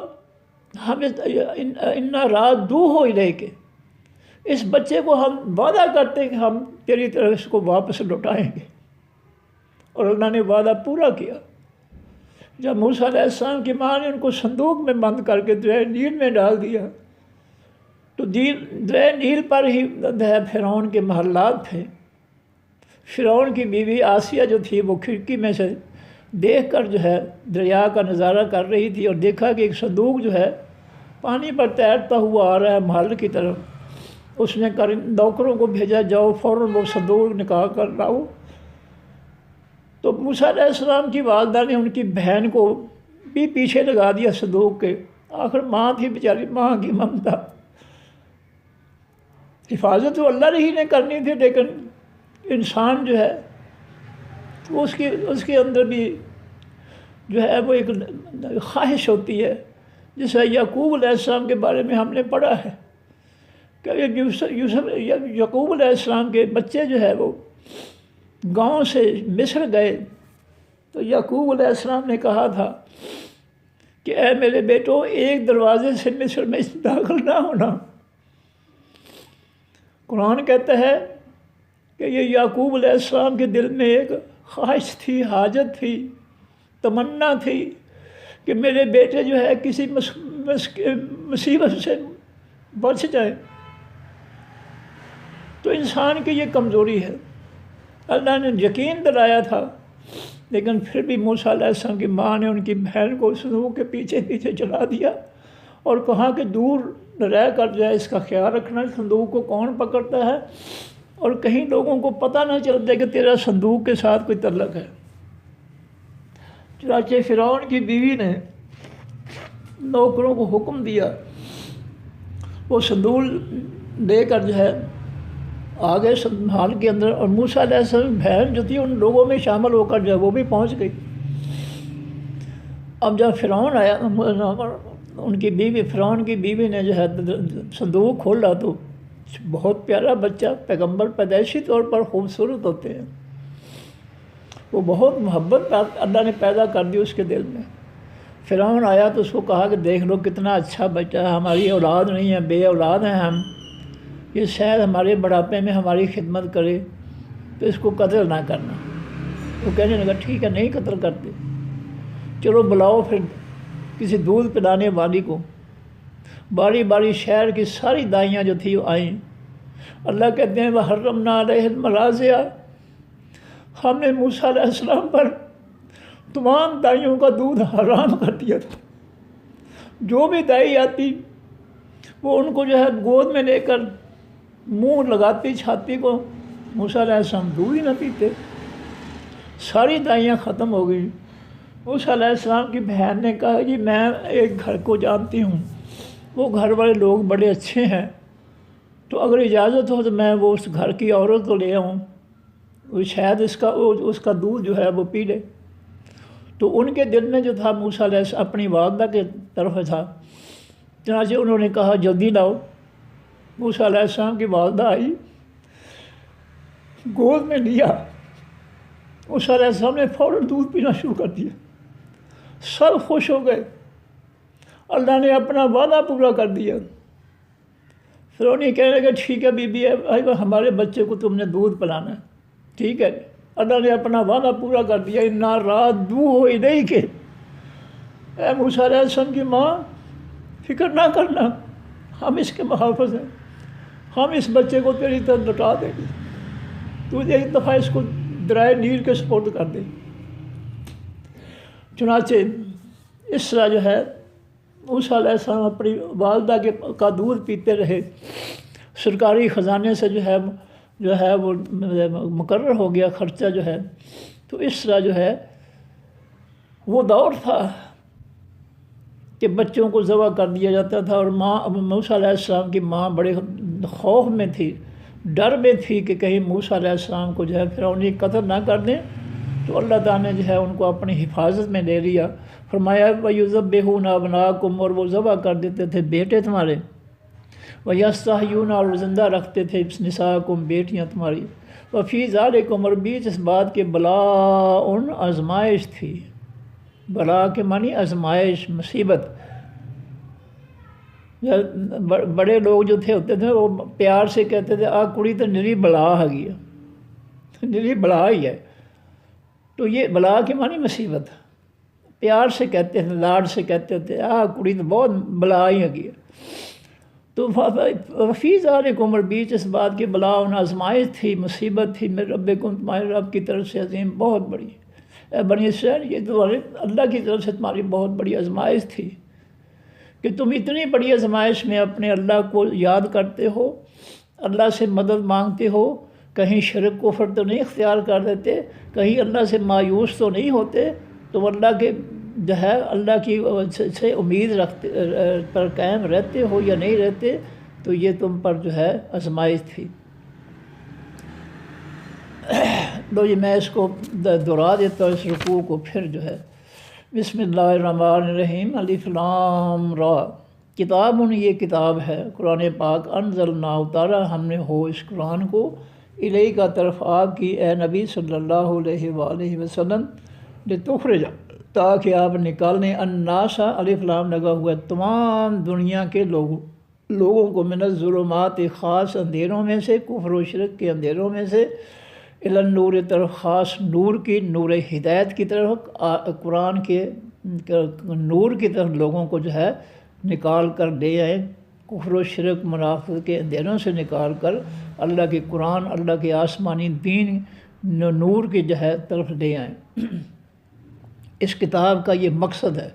ہم اِنَّا رَادُّوهُ إِلَيْكَ، اس بچے کو ہم وعدہ کرتے ہیں کہ ہم تیری طرف اس کو واپس لوٹائیں گے، اور اللہ نے وعدہ پورا کیا۔ جب موسیٰ علیہ السلام کی ماں نے ان کو صندوق میں بند کر کے دریائے نیل میں ڈال دیا، تو دریائے نیل پر ہی فرعون کے محلات تھے۔ فرعون کی بیوی آسیہ جو تھی وہ کھڑکی میں سے دیکھ کر جو ہے دریا کا نظارہ کر رہی تھی، اور دیکھا کہ ایک صندوق جو ہے پانی پر تیرتا ہوا آ رہا ہے محل کی طرف۔ اس نے نوکروں کو بھیجا، جاؤ فوراً وہ صندوق نکال کر لاؤ۔ تو موسیٰ علیہ السلام کی والدہ نے ان کی بہن کو بھی پیچھے لگا دیا صندوق کے، آخر ماں تھی بیچاری، ماں کی ممتا، حفاظت تو اللہ ہی نے کرنی تھی، لیکن انسان جو ہے اس کے اندر بھی جو ہے وہ ایک خواہش ہوتی ہے، جیسے یعقوب علیہ السلام کے بارے میں ہم نے پڑھا ہے کہ یعقوب علیہ السلام کے بچے جو ہے وہ گاؤں سے مصر گئے، تو یعقوب علیہ السلام نے کہا تھا کہ اے میرے بیٹو، ایک دروازے سے مصر میں داخل نہ ہونا۔ قرآن کہتا ہے کہ یہ یعقوب علیہ السلام کے دل میں ایک خواہش تھی، حاجت تھی، تمنا تھی کہ میرے بیٹے جو ہے کسی مصیبت سے بچ جائے۔ تو انسان کی یہ کمزوری ہے، اللہ نے یقین دلایا تھا، لیکن پھر بھی موسیٰ علیہ السلام کی ماں نے ان کی بہن کو صندوق کے پیچھے پیچھے چلا دیا، اور کہا کہ دور رہ کر جو ہے اس کا خیال رکھنا، صندوق کو کون پکڑتا ہے، اور کہیں لوگوں کو پتہ نہ چلتا کہ تیرا صندوق کے ساتھ کوئی تعلق ہے۔ چنانچہ فرعون کی بیوی نے نوکروں کو حکم دیا، وہ صندوق لے کر جو ہے آگے محل کے اندر، اور موسیٰ علیہ السلام بہن جو تھی ان لوگوں میں شامل ہو کر جو ہے وہ بھی پہنچ گئی۔ اب جب فرعون آیا، ان کی بیوی، فرعون کی بیوی نے جو ہے صندوق کھولا تو بہت پیارا بچہ، پیغمبر پیدائشی طور پر خوبصورت ہوتے ہیں، وہ بہت محبت اللہ نے پیدا کر دی اس کے دل میں۔ فرعون آیا تو اس کو کہا کہ دیکھ لو کتنا اچھا بچہ ہے، ہماری اولاد نہیں ہے، بے اولاد ہیں ہم، یہ شاید ہمارے بڑھاپے میں ہماری خدمت کرے، تو اس کو قتل نہ کرنا۔ وہ کہنے لگا ٹھیک ہے، نہیں قتل کرتے، چلو بلاؤ پھر کسی دودھ پلانے والی کو۔ باری باری شہر کی ساری دائیاں جو تھیں وہ آئیں۔ اللہ کہتے ہیں وَحَرَّمْنَا عَلَيْهِ الْمَرَاضِعَ، ہم نے موسیٰ علیہ السلام پر تمام دائیوں کا دودھ حرام کر دیا تھا۔ جو بھی دائی آتی وہ ان کو جو ہے گود میں لے کر منہ لگاتی چھاتی کو، موسیٰ علیہ السلام دودھ ہی نہ پیتے، ساری دائیاں ختم ہو گئی۔ موسیٰ علیہ السلام کی بہن نے کہا جی میں ایک گھر کو جانتی ہوں، وہ گھر والے لوگ بڑے اچھے ہیں، تو اگر اجازت ہو تو میں وہ اس گھر کی عورت کو لے آؤں، وہ شاید اس کا دودھ جو ہے وہ پی لے۔ تو ان کے دل میں جو تھا موسیٰ علیہ السلام اپنی والدہ کے طرف تھا، چنانچہ انہوں نے کہا جلدی لاؤ۔ موسیٰ علیہ السلام کی والدہ آئی، گود میں لیا، موسیٰ علیہ السلام نے فوراً دودھ پینا شروع کر دیا، سب خوش ہو گئے۔ اللہ نے اپنا وعدہ پورا کر دیا۔ فرعون یہ کہنے لگا ٹھیک ہے بی بی ہمارے بچے کو تم نے دودھ پلانا ہے، ٹھیک ہے۔ اللہ نے اپنا وعدہ پورا کر دیا، اِنَّا رَادُّوهُ إِلَيْكَ، اے موسیٰ علیہ السلام کی ماں فکر نہ کرنا، ہم اس کے محافظ ہیں، ہم اس بچے کو تیری طرف لوٹا دیں گے، تو ایک دفعہ اس کو درائے نیل کے سپرد کر دے۔ چنانچہ اس طرح جو ہے موسیٰ علیہ السلام اپنی والدہ کا دودھ پیتے رہے، سرکاری خزانے سے جو ہے وہ مقرر ہو گیا خرچہ جو ہے۔ تو اس طرح جو ہے وہ دور تھا کہ بچوں کو ذبح کر دیا جاتا تھا، اور ماں موسیٰ علیہ السلام کی ماں بڑے خوف میں تھی، ڈر میں تھی کہ کہیں موسیٰ علیہ السلام کو جو ہے فرعون قتل نہ کر دیں۔ تو اللہ تعالیٰ نے جو ہے ان کو اپنی حفاظت میں لے لیا، فرمایا وَيُذَبِّحُونَ أَبْنَاءَكُمْ، اور وہ ذبح کر دیتے تھے بیٹے تمہارے، وَيَسْتَحْيُونَ، اور زندہ رکھتے تھے نِسَاءَكُمْ، بیٹیاں تمہاری، وَفِي ذَلِكُمْ، اور بیچ اس بات کے بلاء، آزمائش تھی۔ بلا کے معنی آزمائش، مصیبت۔ بڑے لوگ جو ہوتے تھے وہ پیار سے کہتے تھے آ کڑی تو نری بلا آ گئی ہے، نری بلا ہی ہے۔ تو یہ بلا کے معنی مصیبت، پیار سے کہتے تھے، لاڈ سے کہتے تھے آ کڑی تو بہت بلا ہی ہے۔ تو وفی ذالکم، اور بیچ اس بات کی بلا، آزمائش تھی، مصیبت تھی، میرے ربکم، تمہارے رب کی طرف سے، عظیم، بہت بڑی۔ اے بنی اسرائیل، یہ تمہارے اللہ کی طرف سے تمہاری بہت بڑی آزمائش تھی کہ تم اتنی بڑی آزمائش میں اپنے اللہ کو یاد کرتے ہو، اللہ سے مدد مانگتے ہو، کہیں شرک کفر تو نہیں اختیار کر دیتے، کہیں اللہ سے مایوس تو نہیں ہوتے، تم اللہ کے جو ہے اللہ کی سے امید رکھتے پر قائم رہتے ہو یا نہیں رہتے، تو یہ تم پر جو ہے آزمائش تھی۔ تو یہ میں اس کو دہرا دیتا ہوں اس رکوع کو پھر جو ہے۔ بسم اللہ الرحمن الرحیم، الف لام را، کتاب، یہ کتاب ہے قرآن پاک، انزلنا، اتارا ہم نے ہو اس قرآن کو، الیک کا طرف آپ کی اے نبی صلی اللہ علیہ وآلہ وسلم، لتخرج، تاکہ آپ نکالیں، الناس، الف لام لگا ہوا ہے، تمام دنیا کے لوگوں کو، من الظلمات، خاص اندھیروں میں سے، کفر و شرک کے اندھیروں میں سے، الی النور، طرف خاص نور کی، نور ہدایت کی طرف، قرآن کے نور کی طرف لوگوں کو جو ہے نکال کر لے آئیں، کفر و شرک منافقت کے اندھیروں سے نکال کر اللہ کے قرآن، اللہ کے آسمانی دین نور کی جو ہے طرف لے آئیں۔ اس کتاب کا یہ مقصد ہے۔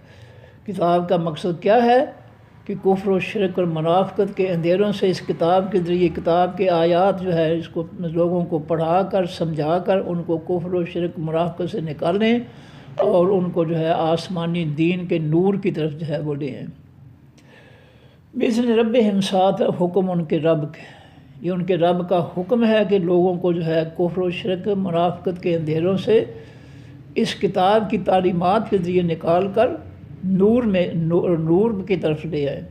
کتاب کا مقصد کیا ہے کہ کفر و شرک اور منافقت کے اندھیروں سے اس کتاب کے ذریعے، کتاب کے آیات جو ہے اس کو لوگوں کو پڑھا کر سمجھا کر ان کو کفر و شرک منافقت سے نکالیں، اور ان کو جو ہے آسمانی دین کے نور کی طرف جو ہے وہ لے آئیں۔ بِإِذْنِ رَبِّهِمْ، ساتھ حکم ان کے رب کے، یہ ان کے رب کا حکم ہے کہ لوگوں کو جو ہے کفر و شرک منافقت کے اندھیروں سے اس کتاب کی تعلیمات کے ذریعے نکال کر نور کی طرف لے آئے،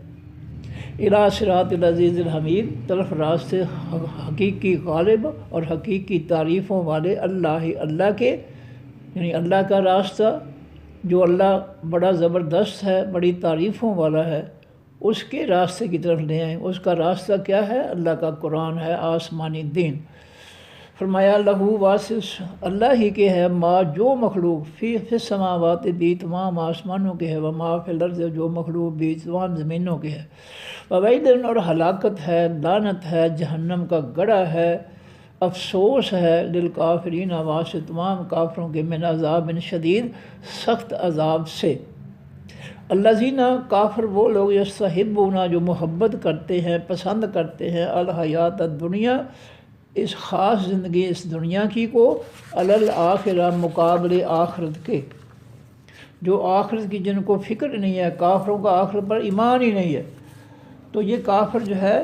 الی صراط العزیز الحمید، طرف راستے حقیقی غالب اور حقیقی تعریفوں والے، اللہ کے، یعنی اللہ کا راستہ جو اللہ بڑا زبردست ہے، بڑی تعریفوں والا ہے، اس کے راستے کی طرف لے آئیں۔ اس کا راستہ کیا ہے؟ اللہ کا قرآن ہے، آسمانی دین۔ فرمایا لہو واسس، اللہ ہی کے ہے، ما، جو مخلوق، فی السماوات، بھی تمام آسمانوں کے ہے، وما فی الارض، جو مخلوق بھی تمام زمینوں کے ہے، وویل، اور ہلاکت ہے، لعنت ہے، جہنم کا گڑھا ہے، افسوس ہے، للکافرین، واسطے تمام کافروں کے، من عذاب شدید، سخت عذاب سے۔ الذین، کافر وہ لوگ، یستحبون، جو محبت کرتے ہیں، پسند کرتے ہیں، الحیات الدنیا، اس خاص زندگی اس دنیا کی کو، علی الآخرہ، مقابل آخرت کے، جو آخرت کی جن کو فکر نہیں ہے، کافروں کا آخرت پر ایمان ہی نہیں ہے، تو یہ کافر جو ہے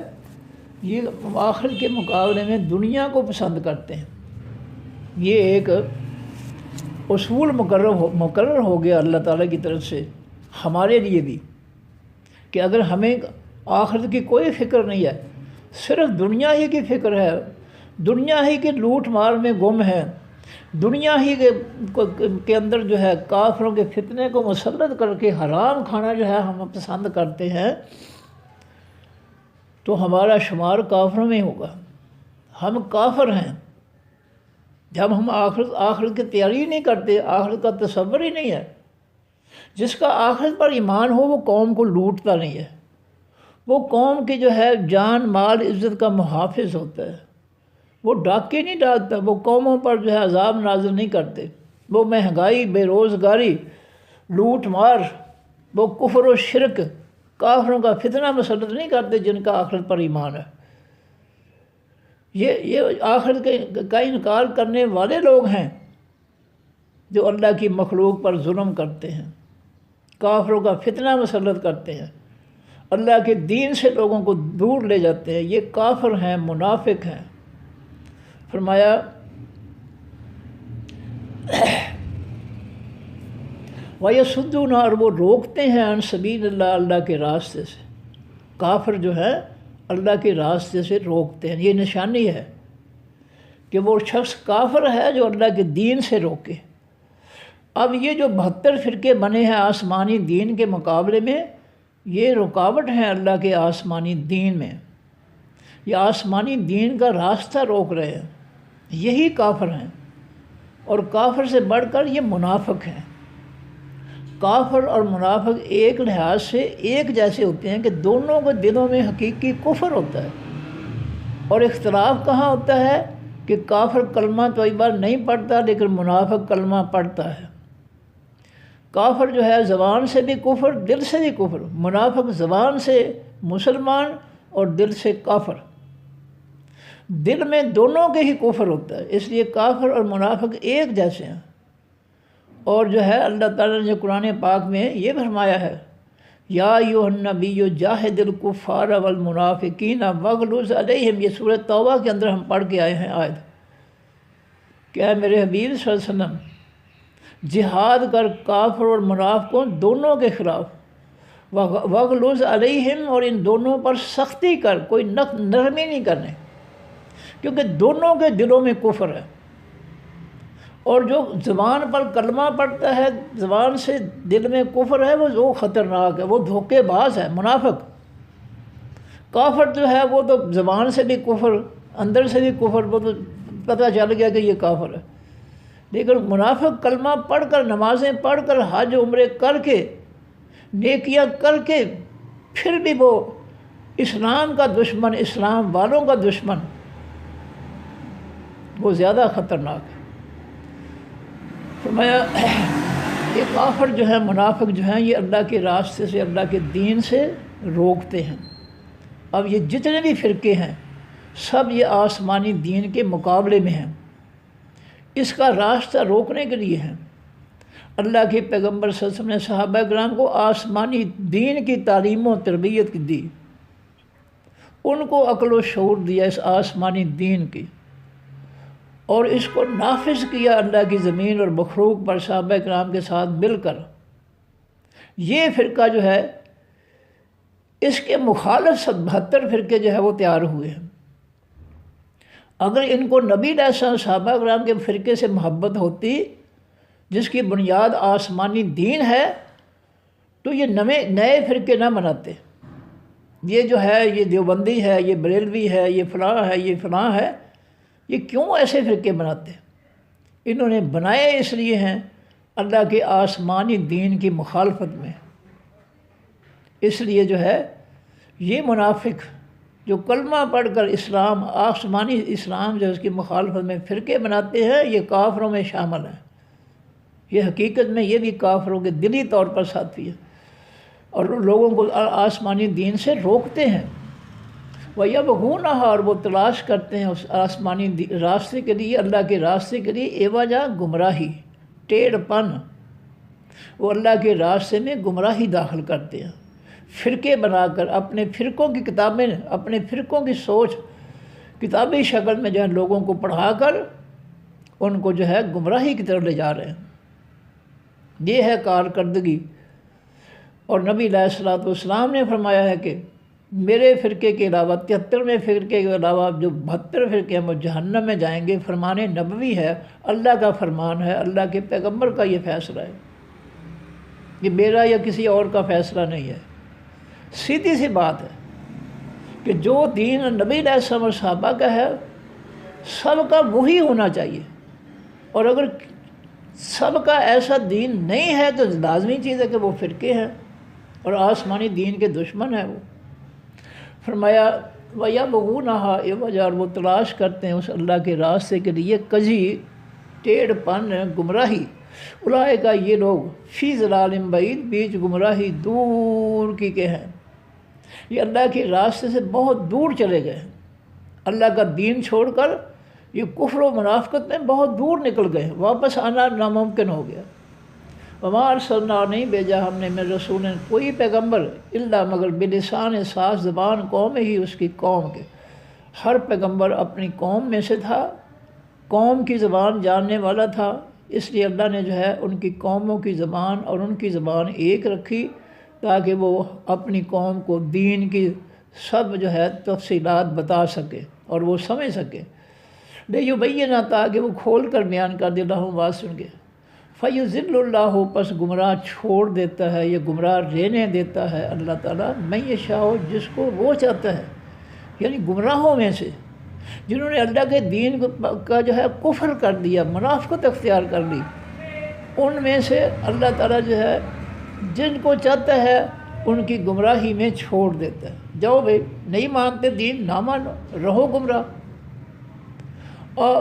یہ آخرت کے مقابلے میں دنیا کو پسند کرتے ہیں۔ یہ ایک اصول مقرر ہو گیا اللہ تعالیٰ کی طرف سے ہمارے لیے بھی، کہ اگر ہمیں آخرت کی کوئی فکر نہیں ہے، صرف دنیا ہی کی فکر ہے، دنیا ہی کے لوٹ مار میں گم ہے، دنیا ہی کے اندر جو ہے کافروں کے فتنے کو مسلط کر کے حرام کھانا جو ہے ہم پسند کرتے ہیں، تو ہمارا شمار کافروں میں ہوگا۔ ہم کافر ہیں جب ہم آخرت کی تیاری ہی نہیں کرتے، آخرت کا تصور ہی نہیں ہے۔ جس کا آخرت پر ایمان ہو وہ قوم کو لوٹتا نہیں ہے، وہ قوم کی جو ہے جان مال عزت کا محافظ ہوتا ہے، وہ ڈاکے نہیں ڈالتا، وہ قوموں پر جو ہے عذاب نازل نہیں کرتے، وہ مہنگائی، بے روزگاری، لوٹ مار، وہ کفر و شرک، کافروں کا فتنہ مسلط نہیں کرتے جن کا آخرت پر ایمان ہے۔ یہ آخرت کا انکار کرنے والے لوگ ہیں جو اللہ کی مخلوق پر ظلم کرتے ہیں، کافروں کا فتنہ مسلط کرتے ہیں، اللہ کے دین سے لوگوں کو دور لے جاتے ہیں۔ یہ کافر ہیں، منافق ہیں۔ فرمایا وَيَصُدُّونَ، اور وہ روکتے ہیں عن سبیل اللہ، اللہ کے راستے سے۔ کافر جو ہے اللہ کے راستے سے روکتے ہیں۔ یہ نشانی ہے کہ وہ شخص کافر ہے جو اللہ کے دین سے روکے۔ اب یہ جو 72 فرقے بنے ہیں آسمانی دین کے مقابلے میں، یہ رکاوٹ ہیں اللہ کے آسمانی دین میں، یہ آسمانی دین کا راستہ روک رہے ہیں، یہی کافر ہیں۔ اور کافر سے بڑھ کر یہ منافق ہیں۔ کافر اور منافق ایک لحاظ سے ایک جیسے ہوتے ہیں کہ دونوں کے دلوں میں حقیقی کفر ہوتا ہے، اور اختلاف کہاں ہوتا ہے کہ کافر کلمہ طیبہ نہیں پڑھتا لیکن منافق کلمہ پڑھتا ہے۔ کافر جو ہے زبان سے بھی کفر، دل سے بھی کفر، منافق زبان سے مسلمان اور دل سے کافر، دل میں دونوں کے ہی کفر ہوتا ہے۔ اس لیے کافر اور منافق ایک جیسے ہیں۔ اور جو ہے اللہ تعالیٰ نے قرآن پاک میں یہ فرمایا ہے، یا ایھا النبی جاہد الکفار والمنافقین واغلظ علیہم، یہ سورۃ توبہ کے اندر ہم پڑھ کے آئے ہیں آیت کہ اے میرے حبیب صلی اللہ علیہ وسلم جہاد کر کافر اور منافقوں دونوں کے خلاف، واغلظ علیہم، اور ان دونوں پر سختی کر، کوئی نرمی نہیں کرنے، کیونکہ دونوں کے دلوں میں کفر ہے۔ اور جو زبان پر کلمہ پڑھتا ہے، زبان سے دل میں کفر ہے، وہ خطرناک ہے، وہ دھوکے باز ہے، منافق۔ کافر جو ہے وہ تو زبان سے بھی کفر، اندر سے بھی کفر، وہ تو پتہ چل گیا کہ یہ کافر ہے۔ لیکن منافق کلمہ پڑھ کر، نمازیں پڑھ کر، حج عمرے کر کے، نیکیاں کر کے، پھر بھی وہ اسلام کا دشمن، اسلام والوں کا دشمن، وہ زیادہ خطرناک ہے۔ فرمایا یہ کافر جو ہے، منافق جو ہیں، یہ اللہ کے راستے سے، اللہ کے دین سے روکتے ہیں۔ اب یہ جتنے بھی فرقے ہیں سب یہ آسمانی دین کے مقابلے میں ہیں، اس کا راستہ روکنے کے لیے ہیں۔ اللہ کے پیغمبر صلی اللہ علیہ وسلم نے صحابہ کرام کو آسمانی دین کی تعلیم و تربیت دی، ان کو عقل و شعور دیا اس آسمانی دین کی، اور اس کو نافذ کیا اللہ کی زمین اور مخلوق پر صحابہ کرام کے ساتھ مل کر۔ یہ فرقہ جو ہے، اس کے مخالف 72 فرقے جو ہے وہ تیار ہوئے ہیں۔ اگر ان کو نبی علیہ السلام صحابہ کرام کے فرقے سے محبت ہوتی جس کی بنیاد آسمانی دین ہے، تو یہ نئے فرقے نہ بناتے۔ یہ جو ہے، یہ دیوبندی ہے، یہ بریلوی ہے، یہ فلاں ہے، یہ فلاں ہے، یہ کیوں ایسے فرقے بناتے؟ انہوں نے بنائے اس لیے ہیں اللہ کے آسمانی دین کی مخالفت میں۔ اس لیے جو ہے یہ منافق جو کلمہ پڑھ کر اسلام، آسمانی اسلام جو اس کی مخالفت میں فرقے بناتے ہیں، یہ کافروں میں شامل ہیں۔ یہ حقیقت میں یہ بھی کافروں کے دلی طور پر ساتھی ہے، اور لوگوں کو آسمانی دین سے روکتے ہیں۔ وَيَبْغُونَهَا، اور وہ تلاش کرتے ہیں اس آسمانی راستے کے لیے، اللہ کے راستے کے لیے، عوجا، گمراہی، ٹیڑھ پن، وہ اللہ کے راستے میں گمراہی داخل کرتے ہیں، فرقے بنا کر، اپنے فرقوں کی کتابیں، اپنے فرقوں کی سوچ کتابی شکل میں جو ہے لوگوں کو پڑھا کر ان کو جو ہے گمراہی کی طرف لے جا رہے ہیں۔ یہ ہے کارکردگی۔ اور نبی علیہ الصلوۃ والسلام نے فرمایا ہے کہ میرے فرقے کے علاوہ 73ویں فرقے کے علاوہ جو 72 فرقے ہیں وہ جہنم میں جائیں گے۔ فرمان نبوی ہے، اللہ کا فرمان ہے، اللہ کے پیغمبر کا یہ فیصلہ ہے، یہ میرا یا کسی اور کا فیصلہ نہیں ہے۔ سیدھی سی بات ہے کہ جو دین نبی علیہ السلام اور صحابہ کا ہے سب کا وہی ہونا چاہیے، اور اگر سب کا ایسا دین نہیں ہے تو لازمی چیز ہے کہ وہ فرقے ہیں اور آسمانی دین کے دشمن ہیں وہ۔ فرمایا وَيَبْغُونَهَا عِوَجًا، اور وہ تلاش کرتے ہیں اس اللہ کے راستے کے لیے کجی، ٹیڑھ پن، گمراہی۔ اولئک، یہ لوگ فی ضلال بعید، بیچ گمراہی دور کی کے ہیں، یہ اللہ کے راستے سے بہت دور چلے گئے ہیں، اللہ کا دین چھوڑ کر یہ کفر و منافقت میں بہت دور نکل گئے ہیں، واپس آنا ناممکن ہو گیا۔ وما ارسلنا، نہیں بھیجا ہم نے من رسول کوئی پیغمبر الا مگر بلسان ساز، زبان قوم ہی، اس کی قوم کے۔ ہر پیغمبر اپنی قوم میں سے تھا، قوم کی زبان جاننے والا تھا، اس لیے اللہ نے جو ہے ان کی قوموں کی زبان اور ان کی زبان ایک رکھی تاکہ وہ اپنی قوم کو دین کی سب جو ہے تفصیلات بتا سکے اور وہ سمجھ سکے۔ لیبینہ، تاکہ وہ کھول کر بیان کر دے لہم واسن کے۔ فیضل اللہ، پس گمراہ چھوڑ دیتا ہے، یہ گمراہ رہنے دیتا ہے اللہ تعالیٰ، من یشاء، جس کو وہ چاہتا ہے، یعنی گمراہوں میں سے جنہوں نے اللہ کے دین کا جو ہے کفر کر دیا، منافقت اختیار کر لی، ان میں سے اللہ تعالیٰ جو ہے جن کو چاہتا ہے ان کی گمراہی میں چھوڑ دیتا ہے۔ جاؤ بھائی، نہیں مانتے دین، نہ مانو، رہو گمراہ۔ اور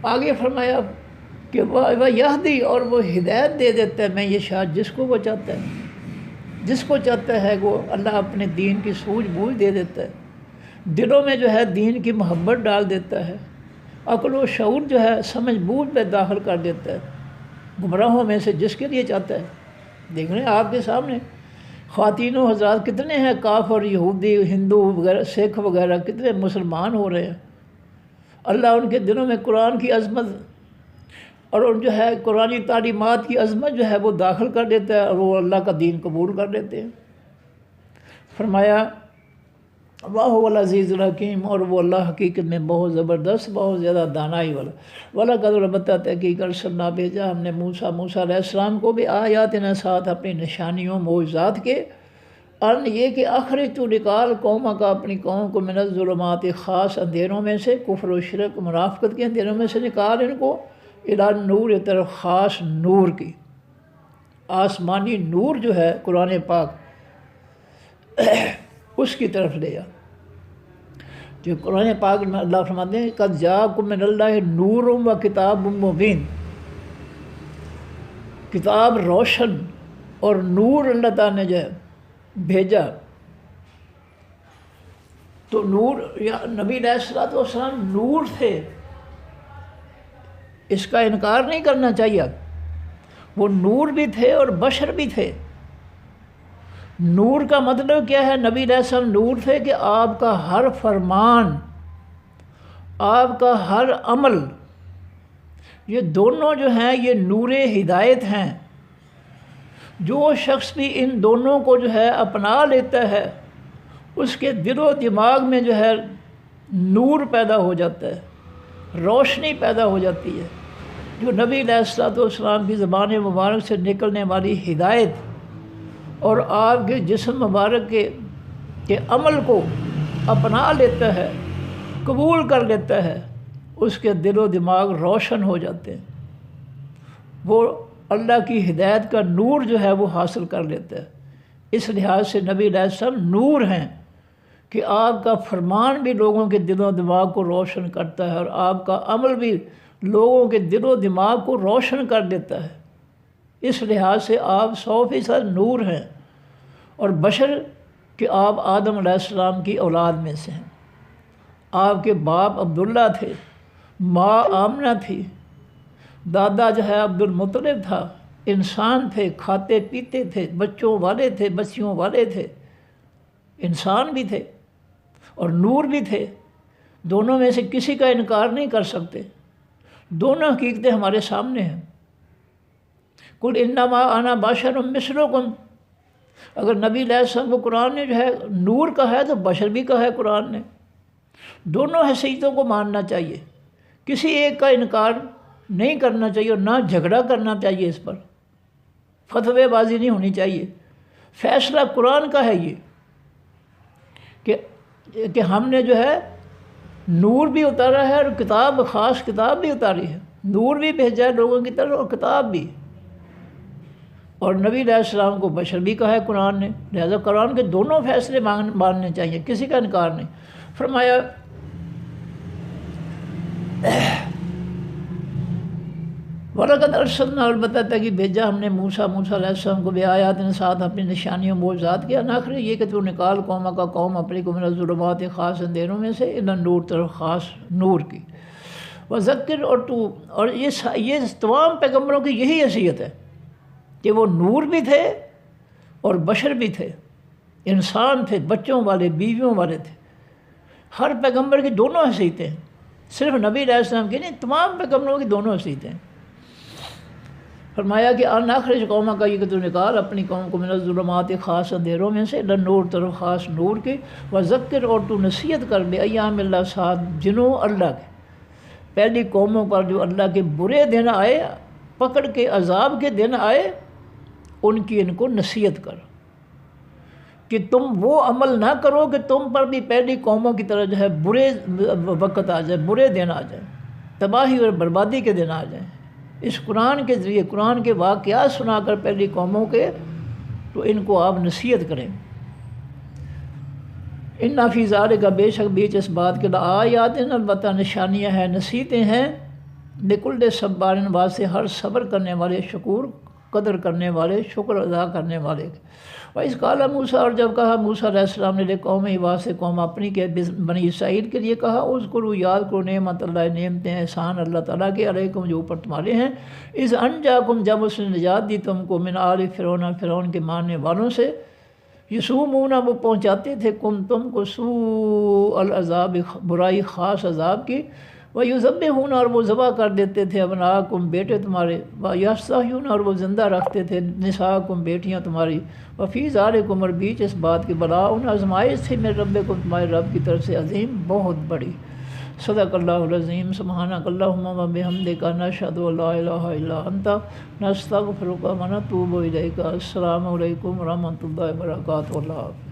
آگے فرمایا کہ وہ یہدی، اور وہ ہدایت دے دیتا ہے، میں یہ شاید جس کو وہ چاہتا ہے، جس کو چاہتا ہے وہ اللہ اپنے دین کی سوجھ بوجھ دے دیتا ہے، دلوں میں جو ہے دین کی محبت ڈال دیتا ہے، عقل و شعور جو ہے سمجھ بوجھ پہ داخل کر دیتا ہے گمراہوں میں سے جس کے لیے چاہتا ہے۔ دیکھ رہے ہیں آپ کے سامنے خواتین و حضرات کتنے ہیں، کافر، یہودی، ہندو وغیرہ، سکھ وغیرہ، کتنے مسلمان ہو رہے ہیں۔ اللہ ان کے دلوں میں قرآن کی عظمت اور ان جو ہے قرآنی تعلیمات کی عظمت جو ہے وہ داخل کر دیتا ہے اور وہ اللہ کا دین قبول کر لیتے ہیں۔ فرمایا وَهُوَ الْعَزِيزُ الْحَكِيمُ، اور وہ اللہ حقیقت میں بہت زبردست، بہت زیادہ دانائی والا۔ وَلَقَدْ البتہ تحقیق ارسلنا، بھیجا ہم نے موسیٰ علیہ السلام کو بھی آیاتنا، ساتھ اپنی نشانیوں معجزات کے، ان یہ کہ اخرج، تو نکال قوم کا، اپنی قوم کو، من الظلمات، خاص اندھیروں میں سے، کفر و شرک منافقت کے اندھیروں میں سے نکال ان کو، الی النور، طرف خاص نور کی، آسمانی نور جو ہے قرآن پاک اس کی طرف لے جا۔ جو قرآن پاک میں اللہ فرماتے ہیں قد جاءکم من اللہ نور و کتاب مبین، کتاب روشن اور نور اللہ تعالیٰ نے جو ہے بھیجا۔ تو نور، یا نبی علیہ الصلوۃ والسلام نور تھے، اس کا انکار نہیں کرنا چاہیے، وہ نور بھی تھے اور بشر بھی تھے۔ نور کا مطلب کیا ہے؟ نبی علیہ السلام نور تھے کہ آپ کا ہر فرمان، آپ کا ہر عمل، یہ دونوں جو ہیں یہ نور ہدایت ہیں۔ جو شخص بھی ان دونوں کو جو ہے اپنا لیتا ہے اس کے دل و دماغ میں جو ہے نور پیدا ہو جاتا ہے، روشنی پیدا ہو جاتی ہے۔ جو نبی علیہ الصلوۃ والسلام کی زبان مبارک سے نکلنے والی ہدایت اور آپ کے جسم مبارک کے عمل کو اپنا لیتا ہے، قبول کر لیتا ہے، اس کے دل و دماغ روشن ہو جاتے ہیں، وہ اللہ کی ہدایت کا نور جو ہے وہ حاصل کر لیتا ہے۔ اس لحاظ سے نبی علیہ السلام نور ہیں کہ آپ کا فرمان بھی لوگوں کے دل و دماغ کو روشن کرتا ہے اور آپ کا عمل بھی لوگوں کے دل و دماغ کو روشن کر دیتا ہے۔ اس لحاظ سے آپ 100% نور ہیں، اور بشر کہ آپ آدم علیہ السلام کی اولاد میں سے ہیں۔ آپ کے باپ عبداللہ تھے، ماں آمنہ تھی، دادا جو ہے عبد المطلب تھا، انسان تھے، کھاتے پیتے تھے، بچوں والے تھے، بچیوں والے تھے، انسان بھی تھے اور نور بھی تھے۔ دونوں میں سے کسی کا انکار نہیں کر سکتے، دونوں حقیقتیں ہمارے سامنے ہیں۔ قل انما انا بشر مثلکم، اگر نبی علیہ السلام کو قرآن نے جو ہے نور کا ہے تو بشر بھی کا ہے قرآن نے. دونوں حیثیتوں کو ماننا چاہیے، کسی ایک کا انکار نہیں کرنا چاہیے اور نہ جھگڑا کرنا چاہیے، اس پر فتوے بازی نہیں ہونی چاہیے. فیصلہ قرآن کا ہے یہ کہ ہم نے جو ہے نور بھی اتارا ہے اور کتاب، خاص کتاب بھی اتاری ہے، نور بھی بھیجا ہے لوگوں کی طرف اور کتاب بھی. اور نبی علیہ السلام کو بشر بھی کہا ہے قرآن نے، لہذا قرآن کے دونوں فیصلے ماننے چاہیے، کسی کا انکار نہیں. فرمایا وَلَقَدْ أَرْسَلْنَا، البتہ کہ بھیجا ہم نے موسیٰ علیہ السلام کو بِآیاتٍ، ساتھ اپنی نشانیوں معجزات کے، ناخر یہ کہ تو نکال قوم کا قوم اپنی کو من الظلمات، خاص اندھیروں میں سے، الی النور، طرف خاص نور کی. وذکر، اور یہ تمام پیغمبروں کی یہی حیثیت ہے کہ وہ نور بھی تھے اور بشر بھی تھے، انسان تھے، بچوں والے، بیویوں والے تھے. ہر پیغمبر کی دونوں حیثیتیں، صرف نبی علیہ السلام کی نہیں، تمام پیغمبروں کی دونوں حیثیتیں. فرمایا کہ ان اخرج قوم کا، یہ کہ تو نکال اپنی قوم کو من الظلمات، خاص اندھیروں میں سے، الی النور، طرف خاص نور کی. وذکر، اور تو نصیحت کر بے ایام اللہ، ساتھ جنوں اللہ کے، پہلی قوموں پر جو اللہ کے برے دن آئے، پکڑ کے عذاب کے دن آئے، ان کی ان کو نصیحت کر کہ تم وہ عمل نہ کرو کہ تم پر بھی پہلی قوموں کی طرح جو ہے برے وقت آ جائے، برے دن آ جائیں، تباہی اور بربادی کے دن آ جائیں. اس قرآن کے ذریعے، قرآن کے واقعات سنا کر پہلی قوموں کے، تو ان کو آپ نصیحت کریں. ان فی ذالک، بے شک بیچ اس بات کے لآیات، البتہ نشانیاں ہیں، نصیحتیں ہیں، لکل صبار، واسطے ہر صبر کرنے والے، شکور قدر کرنے والے، شکر ادا کرنے والے. وَإِذْ قَالَ موسیٰ، اور جب کہا موسیٰ علیہ السلام نے لقومہ، واسطے قوم اپنی کے، بنی اسرائیل کے لیے کہا، اذکروا، یاد کرو نعمت اللہ، نعمتیں احسان اللہ تعالیٰ کے، علیکم، جو اوپر تمہارے ہیں، اذ انجاکم، جب اس نے نجات دی تم کو، من آل فرعون، فرعون کے ماننے والوں سے، یسومون، وہ پہنچاتے تھے تم کو، سوء العذاب، برائی خاص عذاب کی، وَيُذَبِّحُونَ، اور وہ ذبح کر دیتے تھے، ابناءکم، بیٹے تمہارے، وَيَسْتَحْیُونَ، اور وہ زندہ رکھتے تھے، نساءکم، بیٹیاں تمہاری، وَفِي ذَلِکُمْ، اور بیچ اس بات کی بلاء، آزمائش تھی، من ربکم، تمہارے رب کی طرف سے، عظیم، بہت بڑی. صدق اللہ العظیم. سبحانک اللہم وبحمدک، نشہد ان لا الہ الا انت، نستغفرک ونتوب الیک. السلام علیکم ورحمۃ اللہ وبرکاتہ. اللہ حافظ.